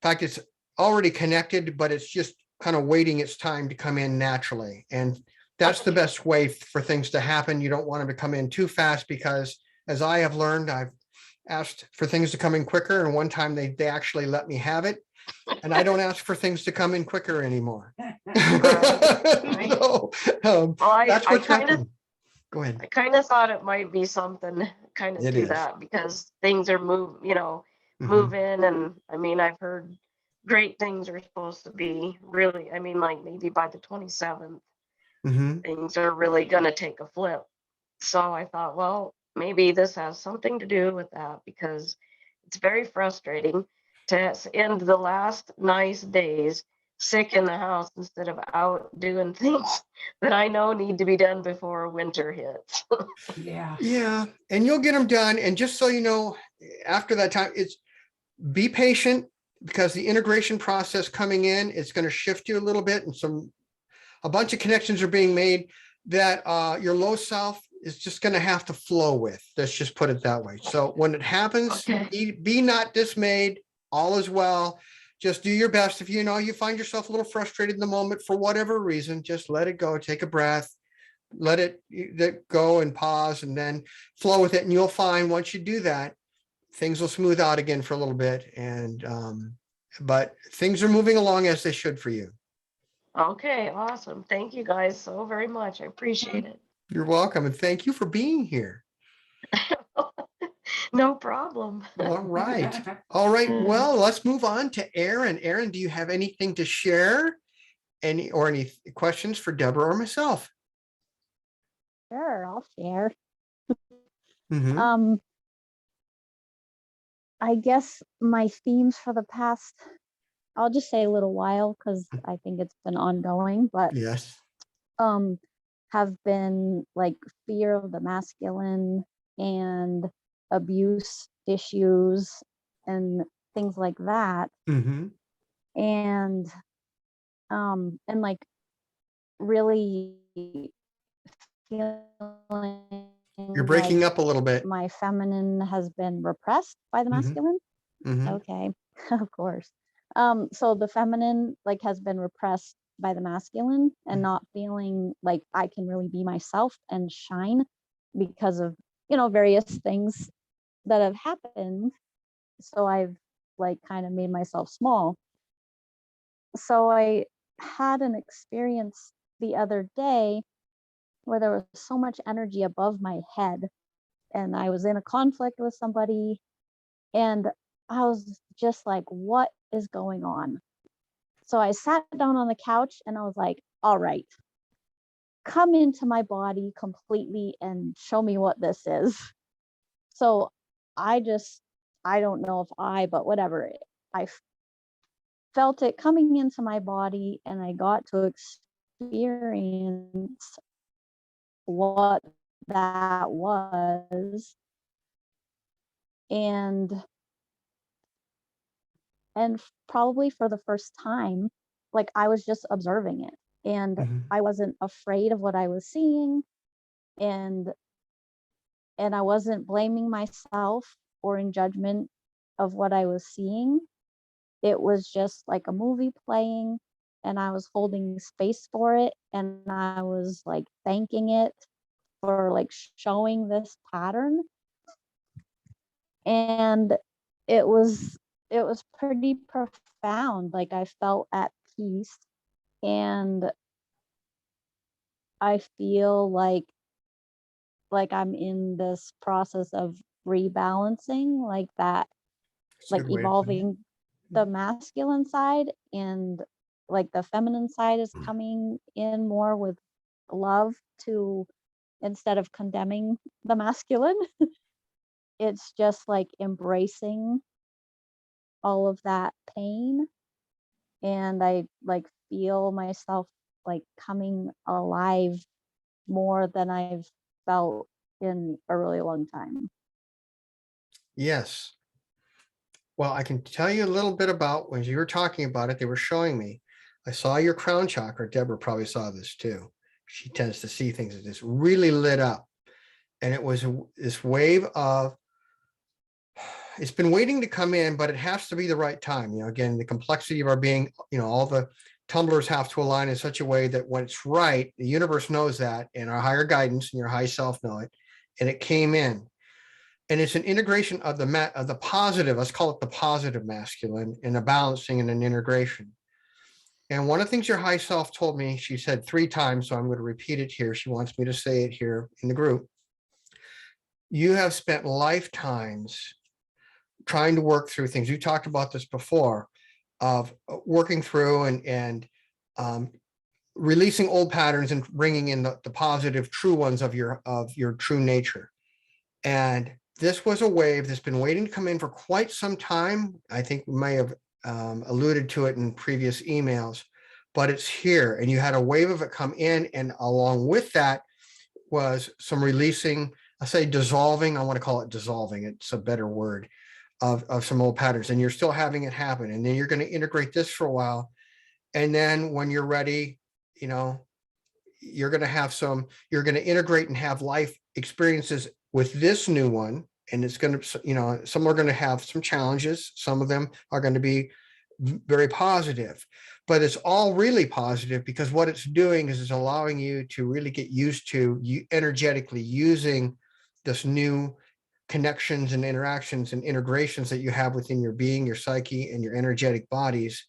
Speaker 1: fact, it's already connected, but it's just kind of waiting its time to come in naturally. And that's the best way for things to happen. You don't want them to come in too fast, because as I have learned, I've asked for things to come in quicker. And one time they actually let me have it. And I don't ask for things to come in quicker anymore.
Speaker 6: Right.
Speaker 1: So,
Speaker 6: Well,
Speaker 1: that's
Speaker 6: I
Speaker 1: what's
Speaker 6: kind of
Speaker 1: happening. Go ahead.
Speaker 6: I kind of thought it might be something kind of
Speaker 1: It
Speaker 6: do
Speaker 1: is.
Speaker 6: that, because things are
Speaker 1: Mhm.
Speaker 6: moving. And I mean, I've heard great things are supposed to be really, I mean, like maybe by the 27th,
Speaker 1: Mhm.
Speaker 6: things are really going to take a flip. So I thought, well, maybe this has something to do with that, because it's very frustrating to end the last nice days sick in the house instead of out doing things that I know need to be done before winter hits.
Speaker 2: Yeah.
Speaker 1: Yeah, and you'll get them done. And just so you know, after that time, it's be patient because the integration process coming in is going to shift you a little bit, and a bunch of connections are being made that your low self is just going to have to flow with. Let's just put it that way. So when it happens,
Speaker 6: Okay.
Speaker 1: be not dismayed. All is well. Just do your best. If you know you find yourself a little frustrated in the moment for whatever reason, just let it go. Take a breath. Let it go and pause, and then flow with it. And you'll find once you do that, things will smooth out again for a little bit. And but things are moving along as they should for you.
Speaker 6: Okay, awesome. Thank you guys so very much. I appreciate it.
Speaker 1: You're welcome, and thank you for being here.
Speaker 6: No problem.
Speaker 1: All right. All right. Well, let's move on to Aaron. Aaron, do you have anything to share? Any questions for Debra or myself?
Speaker 8: Sure, I'll share.
Speaker 1: Mhm.
Speaker 8: I guess my themes for the past, I'll just say a little while because I think it's been ongoing, but
Speaker 1: Yes.
Speaker 8: have been like fear of the masculine and abuse issues and things like that.
Speaker 1: Mm-hmm.
Speaker 8: And like really feeling
Speaker 1: You're
Speaker 8: like
Speaker 1: breaking up a little bit.
Speaker 8: my feminine has been repressed by the
Speaker 1: Mhm.
Speaker 8: masculine.
Speaker 1: Mhm.
Speaker 8: Okay, of course. So the feminine like has been repressed by the masculine and not feeling like I can really be myself and shine because of, various things that have happened. So I've like kind of made myself small. So I had an experience the other day where there was so much energy above my head and I was in a conflict with somebody and I was just like, what is going on? So I sat down on the couch and I was like, all right, come into my body completely and show me what this is. So I don't know if but whatever, I felt it coming into my body and I got to experience what that was. And probably for the first time, like I was just observing it and
Speaker 1: Mhm.
Speaker 8: I wasn't afraid of what I was seeing, and I wasn't blaming myself or in judgment of what I was seeing. It was just like a movie playing and I was holding space for it and I was like thanking it for like showing this pattern. And it was pretty profound. Like I felt at peace and I feel like I'm in this process of rebalancing, like that,
Speaker 1: That's a
Speaker 8: like
Speaker 1: good way to put it.
Speaker 8: evolving the masculine side and like the feminine side is coming in more with love to, instead of condemning the masculine, it's just like embracing all of that pain. And I like feel myself like coming alive more than I've felt in a really long time.
Speaker 1: Yes. Well, I can tell you a little bit about when you were talking about it, they were showing me. I saw your crown chakra. Debra probably saw this too. She tends to see things that just really lit up. And it was this wave of, it's been waiting to come in, but it has to be the right time. Again, the complexity of our being, all the tumblers have to align in such a way that when it's right, the universe knows that, and our higher guidance and your high self know it. And it came in. And it's an integration of the positive, let's call it the positive masculine, and a balancing and an integration. And one of the things your high self told me, she said 3 times, so I'm going to repeat it here. She wants me to say it here in the group. You have spent lifetimes trying to work through things. You talked about this before, of working through and releasing old patterns and bringing in the positive, true ones of your true nature. And this was a wave that's been waiting to come in for quite some time. I think we may have alluded to it in previous emails, but it's here. And you had a wave of it come in. And along with that was some releasing, I say dissolving, I want to call it dissolving. It's a better word of some old patterns. And you're still having it happen. And then you're going to integrate this for a while. And then when you're ready, you know, you're going to integrate and have life experiences with this new one. And it's going to, you know, some are going to have some challenges. Some of them are going to be very positive, but it's all really positive because what it's doing is it's allowing you to really get used to you energetically using this new connections and interactions and integrations that you have within your being, your psyche, and your energetic bodies,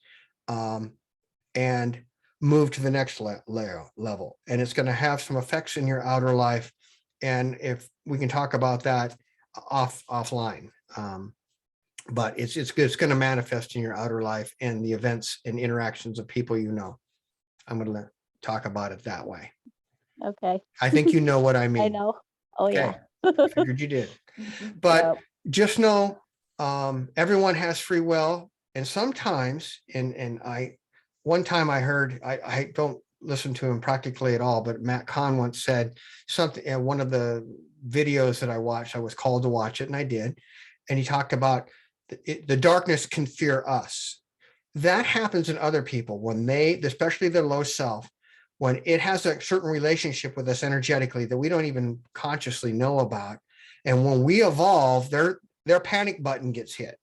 Speaker 1: and move to the next level. And it's going to have some effects in your outer life. And if we can talk about that offline, but it's going to manifest in your outer life and the events and interactions of people you know. I'm going to talk about it that way.
Speaker 8: Okay.
Speaker 1: I think you know what I mean.
Speaker 8: I know. Oh yeah.
Speaker 1: Okay. Figured you did. But
Speaker 8: Yep.
Speaker 1: just know everyone has free will. And sometimes, one time I heard, I don't listen to him practically at all, but Matt Kahn once said something in one of the videos that I watched, I was called to watch it and I did. And he talked about the darkness can fear us. That happens in other people when they, especially their low self, when it has a certain relationship with us energetically that we don't even consciously know about. And when we evolve, their panic button gets hit.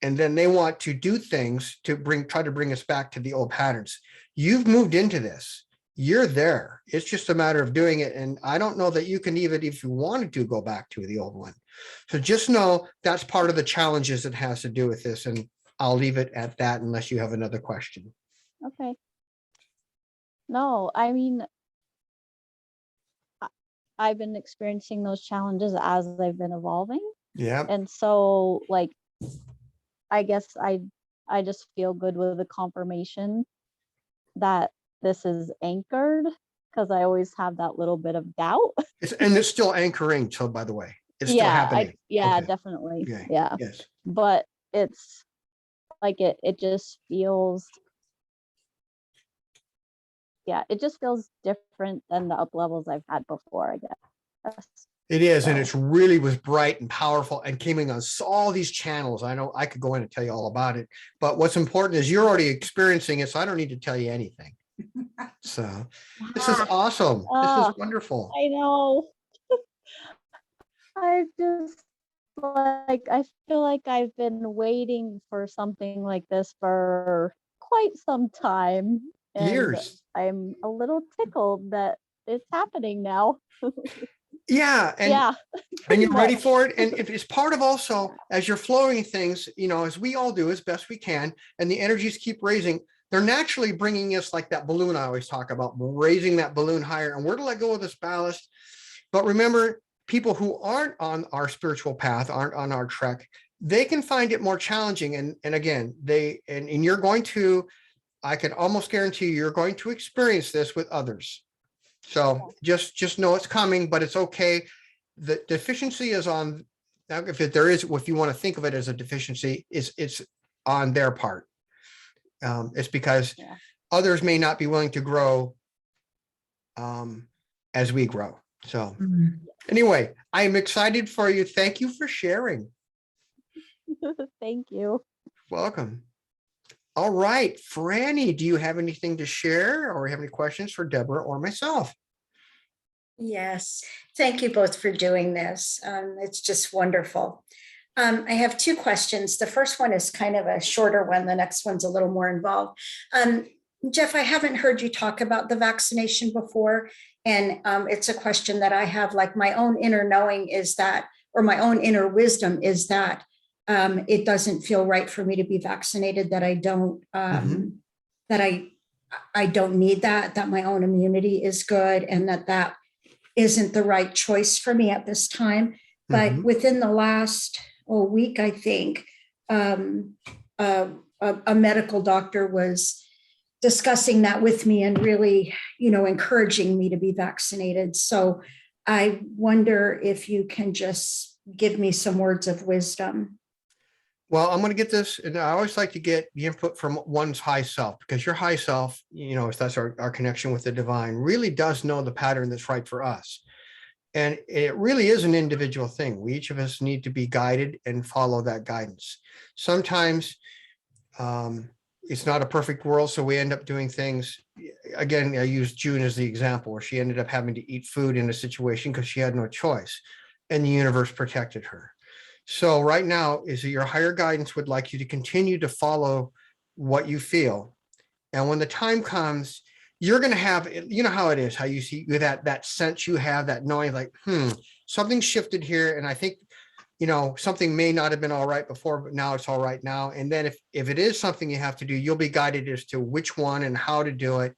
Speaker 1: And then they want to do things to try to bring us back to the old patterns. You've moved into this. You're there. It's just a matter of doing it. And I don't know that you can even, if you wanted to, go back to the old one. So just know that's part of the challenges that has to do with this. And I'll leave it at that unless you have another question.
Speaker 8: Okay. No, I mean, I've been experiencing those challenges as I've been evolving.
Speaker 1: Yeah.
Speaker 8: And so like, I guess I just feel good with the confirmation that this is anchored, because I always have that little bit of doubt.
Speaker 1: It's still anchoring. So by the way, it's still happening.
Speaker 8: Yeah,
Speaker 1: Okay.
Speaker 8: definitely.
Speaker 1: Okay.
Speaker 8: Yeah.
Speaker 1: Yes.
Speaker 8: But it's like, it just feels, it just feels different than the up levels I've had before, I guess.
Speaker 1: It is, and
Speaker 8: So-
Speaker 1: it's really was bright and powerful and came in on all these channels. I know I could go in and tell you all about it, but what's important is you're already experiencing it, so I don't need to tell you anything. So this is awesome. This is wonderful.
Speaker 8: I know. I just I feel like I've been waiting for something like this for quite some time. And
Speaker 1: Years.
Speaker 8: I'm a little tickled that it's happening now.
Speaker 1: Yeah. And
Speaker 8: Yeah.
Speaker 1: and you're ready
Speaker 8: much.
Speaker 1: for it. And if it's part of also, as you're flowing things, you know, as we all do as best we can, and the energies keep raising, they're naturally bringing us like that balloon I always talk about, raising that balloon higher. And we're to let go of this ballast. But remember, people who aren't on our spiritual path, aren't on our trek, they can find it more challenging. And again, and you're going to, I can almost guarantee you're going to experience this with others. So just know it's coming, but it's okay. The deficiency is on, if you want to think of it as a deficiency, it's on their part. It's because others may not be willing to grow as we grow. So anyway, I am excited for you. Thank you for sharing.
Speaker 8: Thank you.
Speaker 1: Welcome. All right, Franny, do you have anything to share or have any questions for Debra or myself?
Speaker 5: Yes, thank you both for doing this. It's just wonderful. I have two questions. The first one is kind of a shorter one. The next one's a little more involved. Jeff, I haven't heard you talk about the vaccination before. And it's a question that I have, like my own inner knowing is that, or my own inner wisdom is that it doesn't feel right for me to be vaccinated, that I don't, that I don't need that my own immunity is good, and that isn't the right choice for me at this time. But within the last week, I think a medical doctor was discussing that with me and really, encouraging me to be vaccinated. So I wonder if you can just give me some words of wisdom.
Speaker 1: Well, I'm going to get this, and I always like to get the input from one's high self, because your high self, if that's our connection with the divine, really does know the pattern that's right for us. And it really is an individual thing. We each of us need to be guided and follow that guidance. Sometimes it's not a perfect world, so we end up doing things. Again, I use June as the example, where she ended up having to eat food in a situation because she had no choice, and the universe protected her. So right now is that your higher guidance would like you to continue to follow what you feel. And when the time comes, you're going to have, how it is, how you see that sense you have, that knowing like, something shifted here. And I think, something may not have been all right before, but now it's all right now. And then if it is something you have to do, you'll be guided as to which one and how to do it.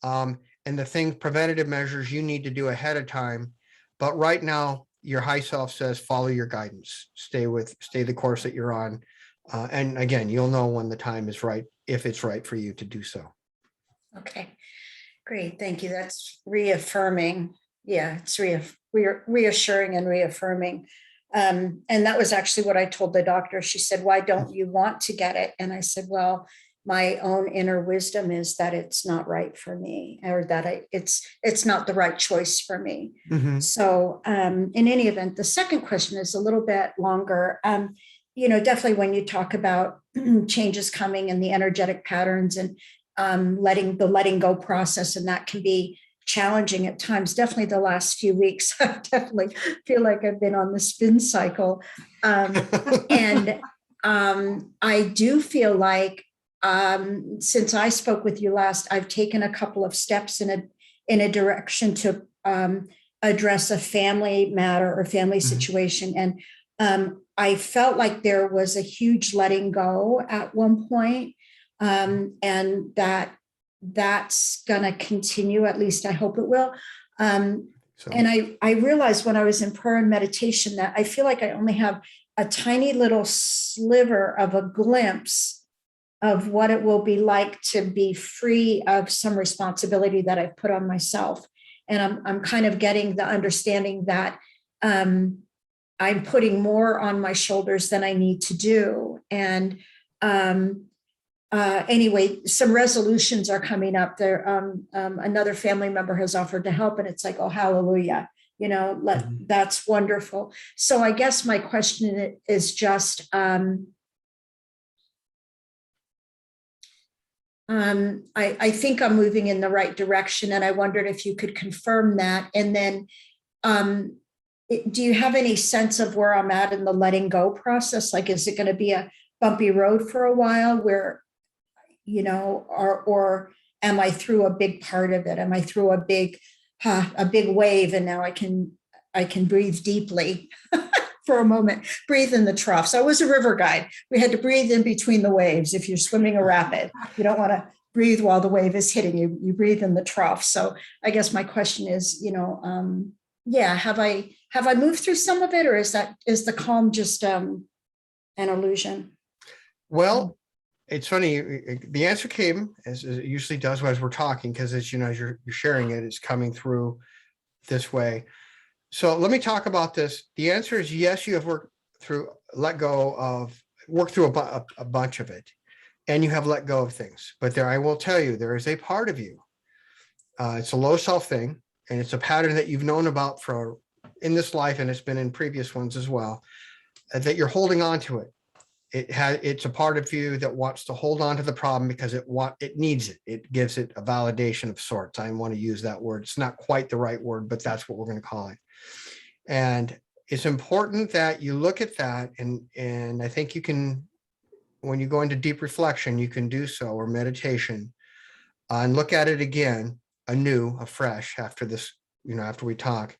Speaker 1: And the preventative measures you need to do ahead of time. But right now, your high self says, follow your guidance, stay the course that you're on. And again, you'll know when the time is right, if it's right for you to do so.
Speaker 5: Okay, great. Thank you. That's reaffirming. Yeah, it's reassuring and reaffirming. And that was actually what I told the doctor. She said, why don't you want to get it? And I said, well, my own inner wisdom is that it's not right for me, or that it's not the right choice for me.
Speaker 1: Mm-hmm.
Speaker 5: So in any event, the second question is a little bit longer. Definitely when you talk about changes coming and the energetic patterns and letting go process, and that can be challenging at times. Definitely the last few weeks, I definitely feel like I've been on the spin cycle. And I do feel like since I spoke with you last, I've taken a couple of steps in a direction to address a family matter or family situation. And I felt like there was a huge letting go at one point, and that's going to continue. At least I hope it will. And I realized when I was in prayer and meditation that I feel like I only have a tiny little sliver of a glimpse of what it will be like to be free of some responsibility that I've put on myself. And I'm kind of getting the understanding that I'm putting more on my shoulders than I need to do. And anyway, some resolutions are coming up there. Another family member has offered to help, and it's like, oh, hallelujah, that's wonderful. So I guess my question is just, I think I'm moving in the right direction, and I wondered if you could confirm that. And then, do you have any sense of where I'm at in the letting go process? Like, is it going to be a bumpy road for a while where, or am I through a big part of it? Am I through a big wave, and now I can breathe deeply for a moment, breathe in the trough. So I was a river guide. We had to breathe in between the waves. If you're swimming a rapid, you don't want to breathe while the wave is hitting you. You breathe in the trough. So I guess my question is, have I moved through some of it, or is the calm just an illusion?
Speaker 1: Well, it's funny. The answer came as it usually does as we're talking, because as you're sharing it, it's coming through this way. So let me talk about this. The answer is yes, you have worked through a bunch of it, and you have let go of things. But I will tell you, there is a part of you. It's a low self thing, and it's a pattern that you've known about in this life, and it's been in previous ones as well, that you're holding on to it. It's a part of you that wants to hold on to the problem because it needs it. It gives it a validation of sorts. I want to use that word. It's not quite the right word, but that's what we're going to call it. And it's important that you look at that. And I think you can, when you go into deep reflection, you can do so, or meditation, and look at it again, afresh after this, after we talk.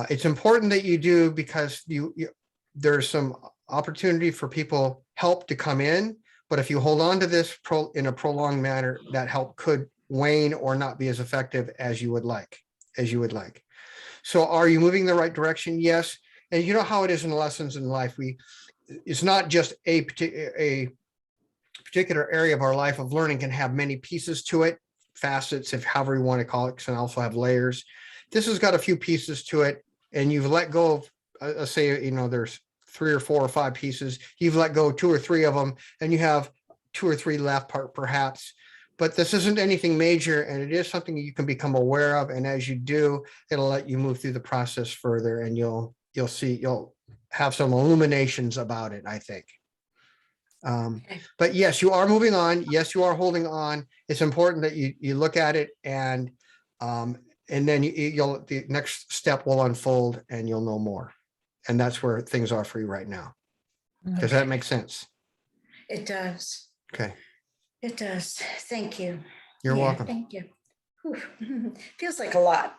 Speaker 1: It's important that you do, because there's some opportunity for help to come in, but if you hold on to this in a prolonged manner, that help could wane or not be as effective as you would like. So are you moving in the right direction? Yes. And you know how it is in lessons in life. It's not just a particular area of our life of learning can have many pieces to it, facets, if however you want to call it, can also have layers. This has got a few pieces to it, and you've let go of, say, there's 3 or 4 or 5 pieces. You've let go 2 or 3 of them, and you have 2 or 3 left, perhaps. But this isn't anything major, and it is something you can become aware of. And as you do, it'll let you move through the process further, and you'll have some illuminations about it, I think. But yes, you are moving on. Yes, you are holding on. It's important that you look at it, and then the next step will unfold, and you'll know more. And that's where things are for you right now. Does that make sense?
Speaker 5: It does.
Speaker 1: Okay.
Speaker 5: It does. Thank you.
Speaker 1: You're
Speaker 5: Yeah,
Speaker 1: welcome.
Speaker 5: Thank you. Whew. Feels like a lot.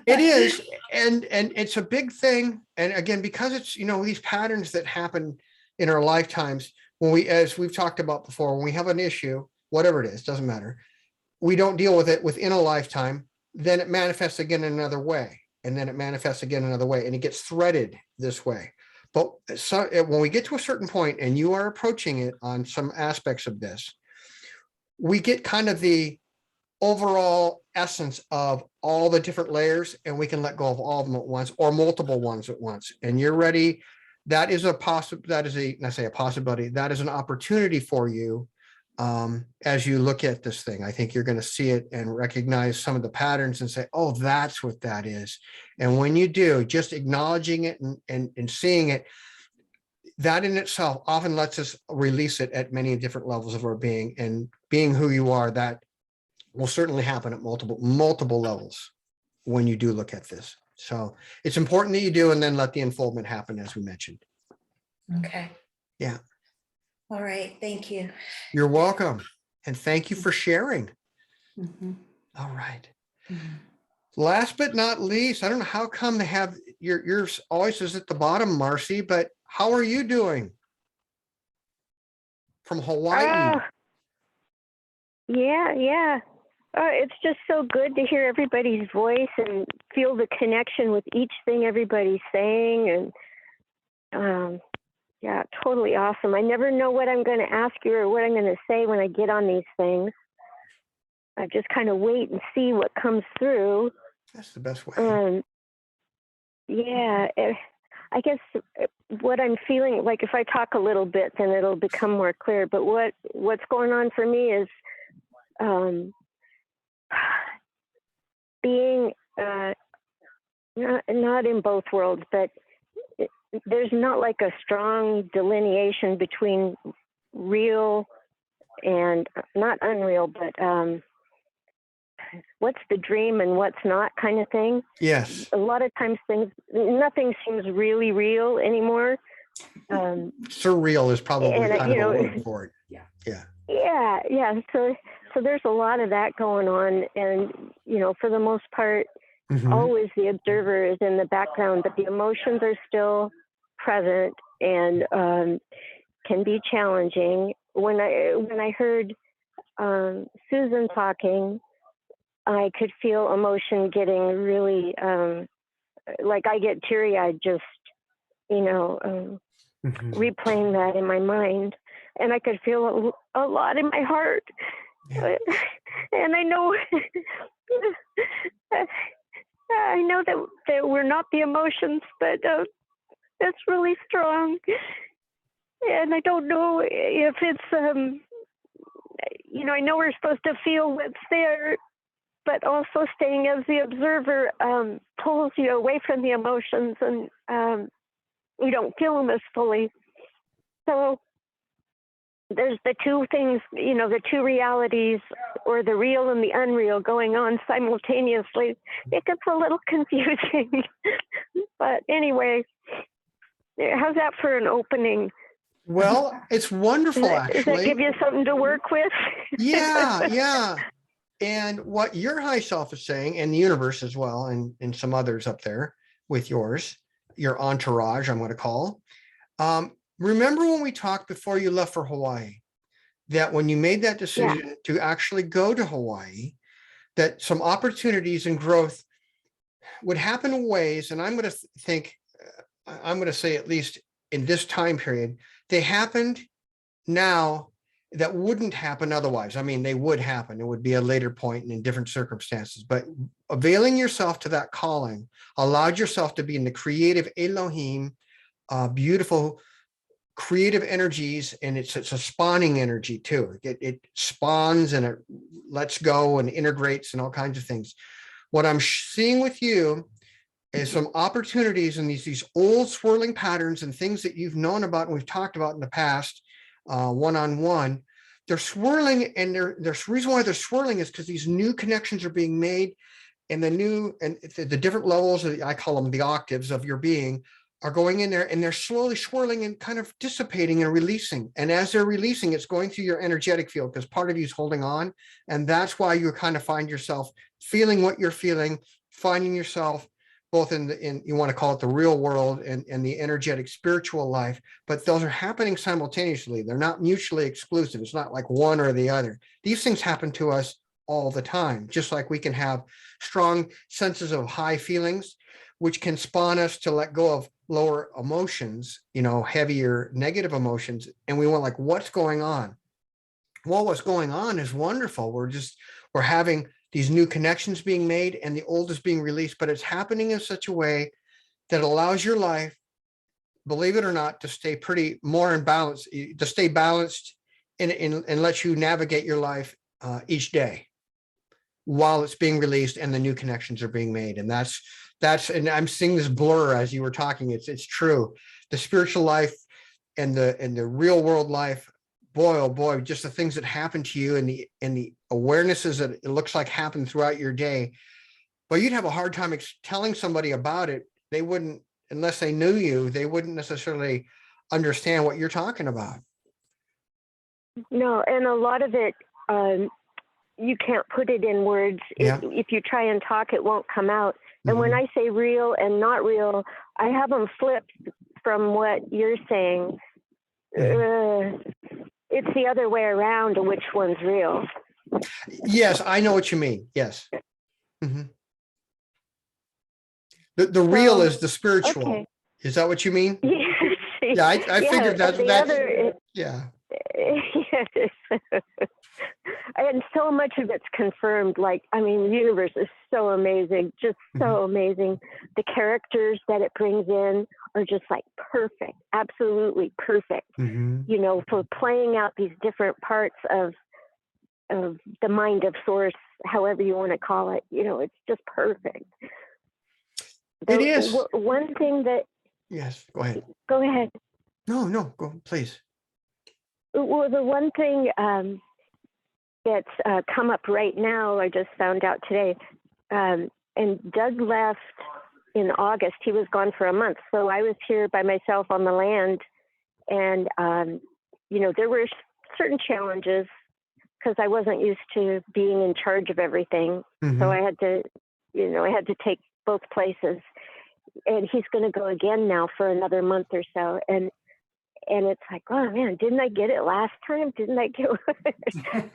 Speaker 1: It is, and it's a big thing. And again, because it's, these patterns that happen in our lifetimes, as we've talked about before, when we have an issue, whatever it is, doesn't matter, we don't deal with it within a lifetime, then it manifests again in another way, and then it manifests again another way, and it gets threaded this way. But when we get to a certain point and you are approaching it on some aspects of this, we get kind of the overall essence of all the different layers, and we can let go of all of them at once, or multiple ones at once. And you're ready. That is an opportunity for you as you look at this thing. I think you're going to see it and recognize some of the patterns and say, oh, that's what that is. And when you do, just acknowledging it and seeing it, that in itself often lets us release it at many different levels of our being. And being who you are, that will certainly happen at multiple levels when you do look at this. So it's important that you do, and then let the unfoldment happen, as we mentioned.
Speaker 5: Okay.
Speaker 1: Yeah.
Speaker 5: All right. Thank you.
Speaker 1: You're welcome. And thank you for sharing.
Speaker 5: Mhm.
Speaker 1: All right.
Speaker 5: Mhm.
Speaker 1: Last but not least, I don't know how come they have yours always is at the bottom, Marcy, but how are you doing? From Hawaii.
Speaker 9: Yeah. It's just so good to hear everybody's voice and feel the connection with each thing everybody's saying. And yeah, totally awesome. I never know what I'm going to ask you or what I'm going to say when I get on these things. I just kind of wait and see what comes through.
Speaker 1: That's the best way.
Speaker 9: Yeah, I guess what I'm feeling, like if I talk a little bit, then it'll become more clear. But what's going on for me is being not in both worlds, but there's not like a strong delineation between real and not unreal, but what's the dream and what's not, kind of thing.
Speaker 1: Yes.
Speaker 9: A lot of times nothing seems really real anymore.
Speaker 1: Surreal is probably kind of a word for it.
Speaker 9: Yeah. So there's a lot of that going on, and for the most part, always the observer is in the background, but the emotions are still present and can be challenging. When I heard Susan talking, I could feel emotion getting really like I get teary-eyed just replaying that in my mind, and I could feel a lot in my heart. Yeah. And I know that we're not the emotions, but it's really strong. And I don't know if it's I know we're supposed to feel what's there, but also staying as the observer pulls you away from the emotions, and you don't feel them as fully. So there's the two things, the two realities, or the real and the unreal, going on simultaneously. It gets a little confusing. But anyway, how's that for an opening?
Speaker 1: Well, it's wonderful, actually.
Speaker 9: Does that give you something to work with?
Speaker 1: Yeah. And what your high self is saying, and the universe as well, and some others up there with yours, your entourage, I'm going to call. Remember when we talked before you left for Hawaii, that when you made that decision to actually go to Hawaii, that some opportunities and growth would happen in ways, and I'm going to say, at least in this time period, they happened now that wouldn't happen otherwise. I mean, they would happen. It would be a later point and in different circumstances, but availing yourself to that calling allowed yourself to be in the creative Elohim beautiful creative energies, and it's a spawning energy too. It spawns and it lets go and integrates and all kinds of things. What I'm seeing with you is some opportunities in these old swirling patterns and things that you've known about and we've talked about in the past, one-on-one. They're swirling, and the reason why they're swirling is because these new connections are being made, and the different levels of, I call them the octaves of your being, are going in there, and they're slowly swirling and kind of dissipating and releasing. And as they're releasing, it's going through your energetic field because part of you is holding on. And that's why you kind of find yourself feeling what you're feeling, finding yourself both in you want to call it the real world and the energetic spiritual life, but those are happening simultaneously. They're not mutually exclusive. It's not like one or the other. These things happen to us all the time, just like we can have strong senses of high feelings, which can spawn us to let go of lower emotions, heavier negative emotions. And we want, like, what's going on? Well, what's going on is wonderful. We're having these new connections being made and the old is being released, but it's happening in such a way that allows your life, believe it or not, to stay pretty more in balance, to stay balanced and let you navigate your life each day while it's being released and the new connections are being made. And and I'm seeing this blur as you were talking. It's true. The spiritual life and the real world life, boy, oh boy, just the things that happen to you and the awarenesses that it looks like happen throughout your day. But you'd have a hard time telling somebody about it. They wouldn't, unless they knew you, they wouldn't necessarily understand what you're talking about.
Speaker 9: No, and a lot of it, you can't put it in words.
Speaker 1: Yeah.
Speaker 9: If you try and talk, it won't come out. And when I say real and not real, I have them flipped from what you're saying. It's the other way around to which one's real.
Speaker 1: Yes, I know what you mean. Yes. Mm-hmm. The real is the spiritual.
Speaker 9: Okay.
Speaker 1: Is that what you mean?
Speaker 9: Yes.
Speaker 1: Yeah, I figured that's yeah.
Speaker 9: Yes. And so much of it's confirmed. Like, I mean, the universe is so amazing, just so amazing. The characters that it brings in are just like perfect, absolutely perfect. For playing out these different parts of the mind of source, however you want to call it. It's just perfect.
Speaker 1: It is.
Speaker 9: One thing that.
Speaker 1: Yes, go ahead.
Speaker 9: Go ahead.
Speaker 1: No, go, please.
Speaker 9: Well, the one thing that's come up right now, I just found out today, and Doug left in August. He was gone for a month. So I was here by myself on the land. And, there were certain challenges because I wasn't used to being in charge of everything. So I had to, take both places. And he's going to go again now for another month or so. And it's like, oh man, didn't I get it last time? Didn't I get it?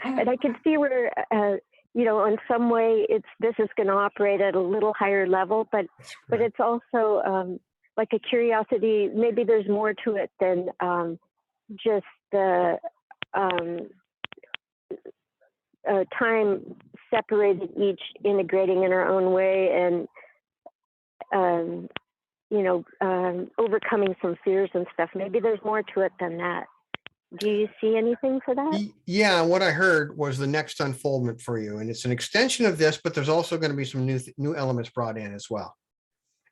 Speaker 9: And I can see where, in some way this is going to operate at a little higher level, but it's also like a curiosity. Maybe there's more to it than just the time separated, each integrating in our own way and, overcoming some fears and stuff. Maybe there's more to it than that. Do you see anything for that?
Speaker 1: Yeah, what I heard was the next unfoldment for you, and it's an extension of this, but there's also going to be some new elements brought in as well.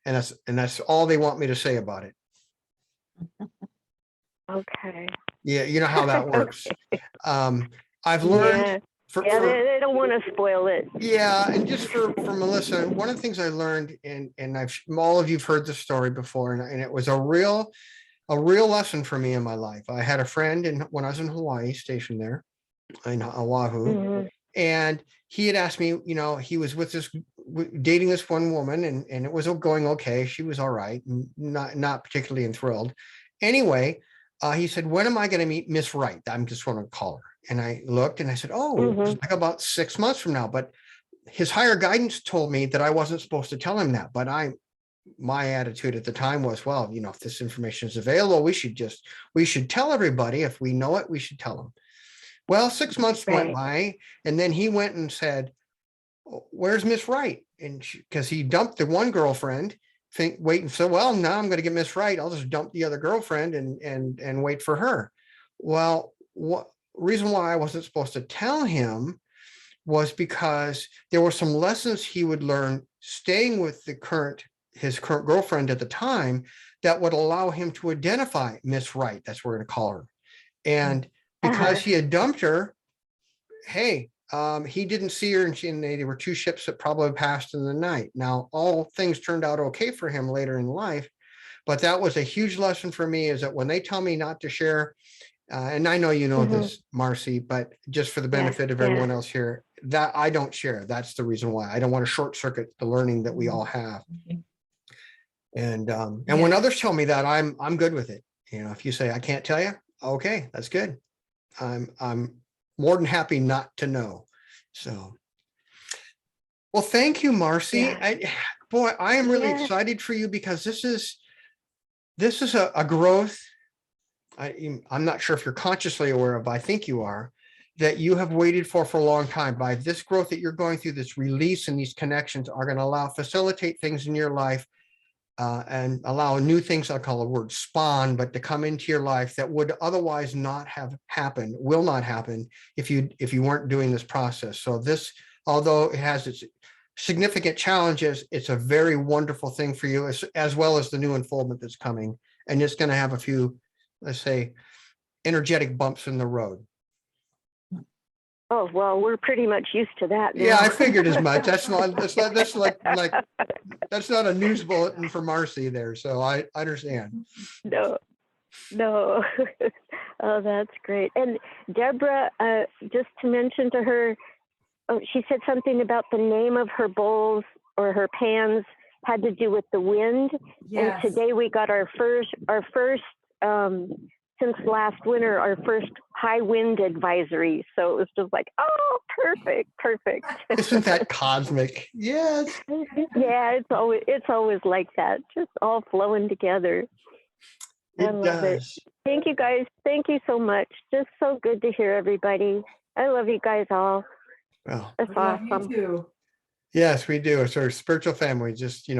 Speaker 1: And that's all they want me to say about it.
Speaker 9: Okay.
Speaker 1: Yeah, you know how that works. I've
Speaker 9: Yeah.
Speaker 1: learned.
Speaker 9: They don't want to spoil it.
Speaker 1: Yeah, and just for Melissa, one of the things I learned, and all of you've heard this story before, and it was a real lesson for me in my life. I had a friend when I was in Hawaii, stationed there in Oahu, and he had asked me, he was dating this one woman, and it was going okay. She was all right, not particularly enthralled. Anyway, he said, when am I going to meet Miss Wright? I'm just want to call her. And I looked and I said, it's like about 6 months from now. But his higher guidance told me that I wasn't supposed to tell him that. But my attitude at the time was, well, if this information is available, we should tell everybody. If we know it, we should tell them. Well, 6 months went by, and then he went and said, where's Miss Wright? And because he dumped the one girlfriend wait and say, well, now I'm going to get Miss Right. I'll just dump the other girlfriend and wait for her. Well, what reason why I wasn't supposed to tell him was because there were some lessons he would learn staying with his current girlfriend at the time that would allow him to identify Miss Right. That's what we're going to call her. And because he had dumped her, hey, he didn't see her, and they were two ships that probably passed in the night. Now, all things turned out okay for him later in life, but that was a huge lesson for me, is that when they tell me not to share, and I know you know this, Marcy, but just for the benefit of everyone else here, that I don't share. That's the reason why. I don't want to short circuit the learning that we all have. And when others tell me that, I'm good with it. You know, if you say I can't tell you, okay, that's good. I'm more than happy not to know. So, well, thank you, Marcy. I am really excited for you, because this is a growth. I'm not sure if you're consciously aware of, but I think you are, that you have waited for a long time. By this growth that you're going through, this release and these connections are going to facilitate things in your life, and allow new things, I call the word spawn, but to come into your life that would otherwise not have happened, will not happen if you weren't doing this process. So this, although it has its significant challenges, it's a very wonderful thing for you, as well as the new unfoldment that's coming. And it's going to have a few, let's say, energetic bumps in the road.
Speaker 9: Oh, well, we're pretty much used to that now.
Speaker 1: Yeah, I figured as much. That's not a news bulletin for Marcy there. So I understand.
Speaker 9: No. Oh, that's great. And Debra, just to mention to her, she said something about the name of her bowls or her pans had to do with the wind.
Speaker 2: Yes.
Speaker 9: And today we got our first since last winter, our first high wind advisory. So it was just like, oh, perfect.
Speaker 1: Isn't that cosmic? Yes.
Speaker 9: Yeah, it's always like that, just all flowing together. I love it. Thank you guys. Thank you so much. Just so good to hear everybody. I love you guys all.
Speaker 1: Well,
Speaker 9: That's awesome.
Speaker 2: You too.
Speaker 1: yes, we do. It's our spiritual family, just,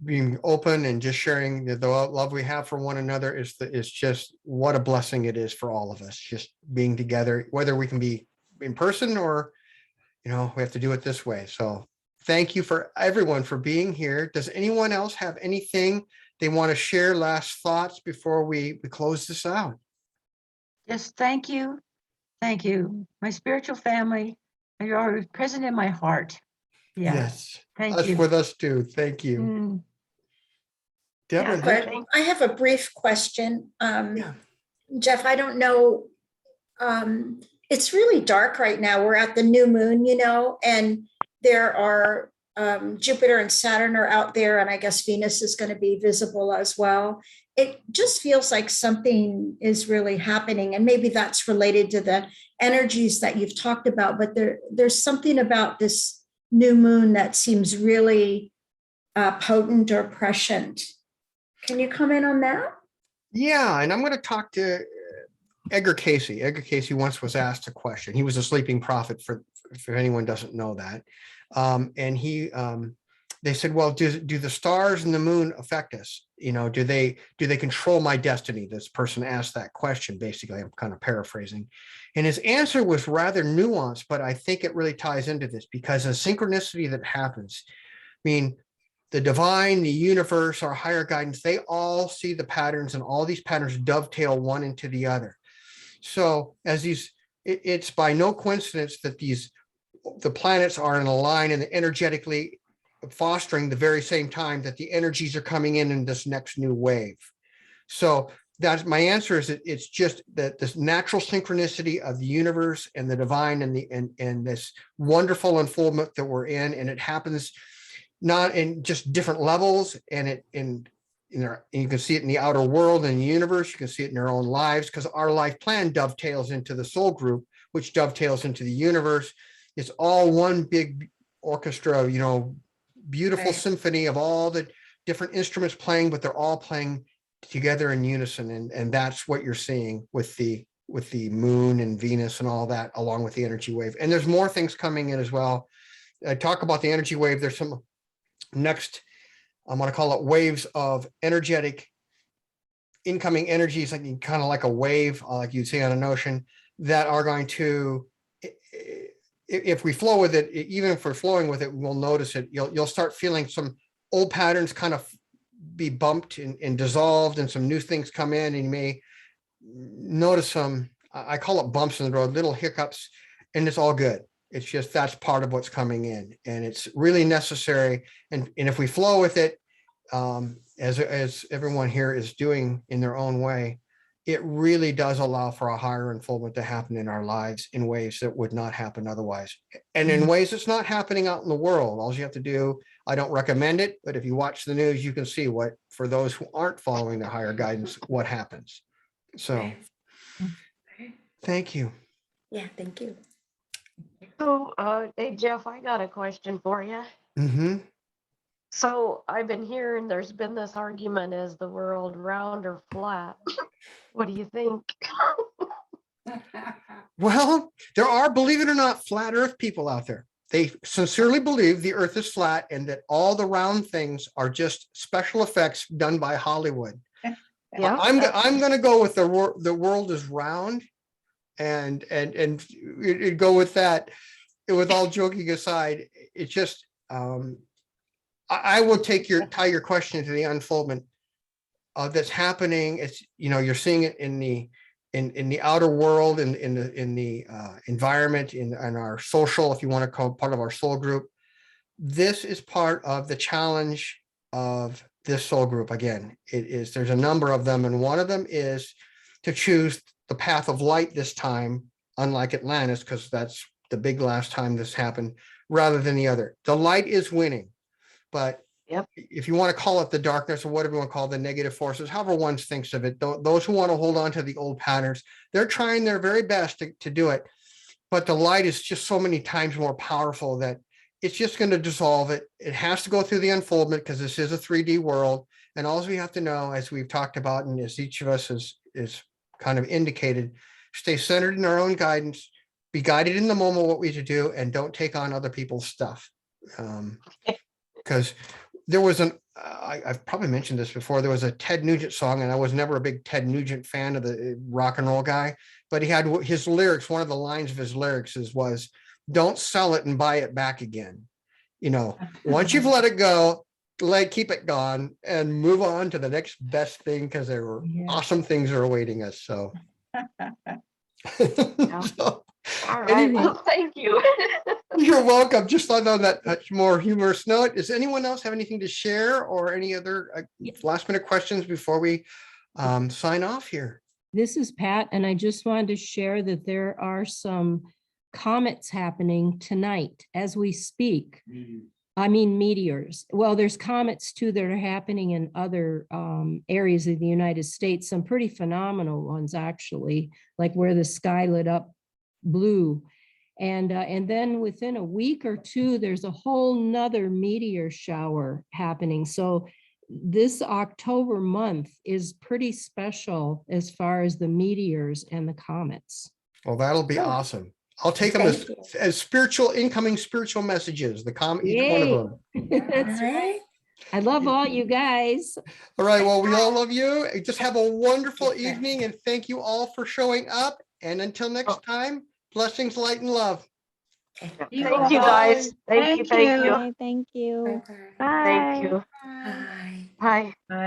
Speaker 1: being open and just sharing the love we have for one another is just what a blessing it is for all of us, just being together, whether we can be in person or, we have to do it this way. So thank you for everyone for being here. Does anyone else have anything they want to share, last thoughts before we close this out?
Speaker 3: Yes, thank you. Thank you. My spiritual family, you're always present in my heart. Yeah.
Speaker 1: Yes.
Speaker 3: Thank
Speaker 1: Us
Speaker 3: you.
Speaker 1: with us too. Thank you.
Speaker 3: Mm.
Speaker 1: Debra,
Speaker 3: Yeah,
Speaker 5: But I have a brief question.
Speaker 1: Yeah.
Speaker 5: Jeff, I don't know. It's really dark right now. We're at the new moon, and there are Jupiter and Saturn are out there, and I guess Venus is going to be visible as well. It just feels like something is really happening, and maybe that's related to the energies that you've talked about, but there's something about this new moon that seems really potent or prescient. Can you comment on that?
Speaker 1: Yeah, and I'm going to talk to Edgar Casey. Edgar Casey once was asked a question. He was a sleeping prophet, for if anyone doesn't know that. And they said, well, do the stars and the moon affect us? Do they control my destiny? This person asked that question. Basically, I'm kind of paraphrasing. And his answer was rather nuanced, but I think it really ties into this, because a synchronicity that happens, the divine, the universe, our higher guidance, they all see the patterns, and all these patterns dovetail one into the other. So it's by no coincidence that the planets are in a line and energetically fostering the very same time that the energies are coming in this next new wave. So that's my answer, is it's just that this natural synchronicity of the universe and the divine and this wonderful unfoldment that we're in, and it happens not in just different levels, and you can see it in the outer world and the universe. You can see it in our own lives, because our life plan dovetails into the soul group, which dovetails into the universe. It's all one big orchestra, beautiful symphony of all the different instruments playing, but they're all playing together in unison. And that's what you're seeing with the moon and Venus and all that, along with the energy wave. And there's more things coming in as well. I talk about the energy wave. There's some next I'm going to call it waves of energetic incoming energies, like kind of like a wave, like you'd see on an ocean, that are going to, if we flow with it, even if we're flowing with it, we'll notice it. You'll start feeling some old patterns kind of be bumped and dissolved, and some new things come in, and you may notice some, I call it bumps in the road, little hiccups, and it's all good. It's just, that's part of what's coming in, and it's really necessary. And if we flow with it, as everyone here is doing in their own way, it really does allow for a higher unfoldment to happen in our lives in ways that would not happen otherwise. And in ways that's not happening out in the world. All you have to do, I don't recommend it, but if you watch the news, you can see what, for those who aren't following the higher guidance, what happens. So thank you.
Speaker 5: Yeah, thank you.
Speaker 6: So, hey Jeff, I got a question for you.
Speaker 1: Mm-hmm.
Speaker 6: So I've been hearing there's been this argument, is the world round or flat? What do you think?
Speaker 1: Well, there are, believe it or not, flat earth people out there. They sincerely believe the earth is flat and that all the round things are just special effects done by Hollywood.
Speaker 6: Yeah.
Speaker 1: I'm going to go with the world is round, and go with that. With all joking aside, it's just, I will tie your question to the unfoldment that's happening. It's, you're seeing it in the outer world, in the environment, in our social, if you want to call it part of our soul group. This is part of the challenge of this soul group. Again, there's a number of them, and one of them is to choose the path of light this time, unlike Atlantis, because that's the big last time this happened, rather than the other. The light is winning, but if you want to call it the darkness, or whatever you want to call the negative forces, however one thinks of it, those who want to hold on to the old patterns, they're trying their very best to do it. But the light is just so many times more powerful that it's just going to dissolve it. It has to go through the unfoldment, because this is a 3D world. And all we have to know, as we've talked about, and as each of us is kind of indicated, stay centered in our own guidance, be guided in the moment what we should do, and don't take on other people's stuff. Because there was I've probably mentioned this before, there was a Ted Nugent song, and I was never a big Ted Nugent fan of the rock and roll guy, but he had his lyrics, one of the lines of his lyrics was, "Don't sell it and buy it back again." Once you've let it go, keep it gone and move on to the next best thing, because there were awesome things are awaiting us. So,
Speaker 6: All right.
Speaker 1: anyway,
Speaker 6: Well, thank you.
Speaker 1: you're welcome. Just on that more humorous note, does anyone else have anything to share, or any other last minute questions before we sign off here?
Speaker 7: This is Pat, and I just wanted to share that there are some comets happening tonight as we speak. I mean, meteors. Well, there's comets too that are happening in other areas of the United States, some pretty phenomenal ones, actually, like where the sky lit up blue. And then within a week or two, there's a whole nother meteor shower happening. So this October month is pretty special as far as the meteors and the comets.
Speaker 1: Well, that'll be awesome. I'll take them as incoming spiritual messages, each one of them.
Speaker 7: That's right. I love all you guys.
Speaker 1: All right. Well, we all love you. Just have a wonderful evening, and thank you all for showing up. And until next time, blessings, light, and love.
Speaker 6: Thank you, guys. Thank you.
Speaker 8: Bye, thank you.
Speaker 9: Bye.
Speaker 6: Thank you. Bye.
Speaker 5: Bye.
Speaker 6: Bye.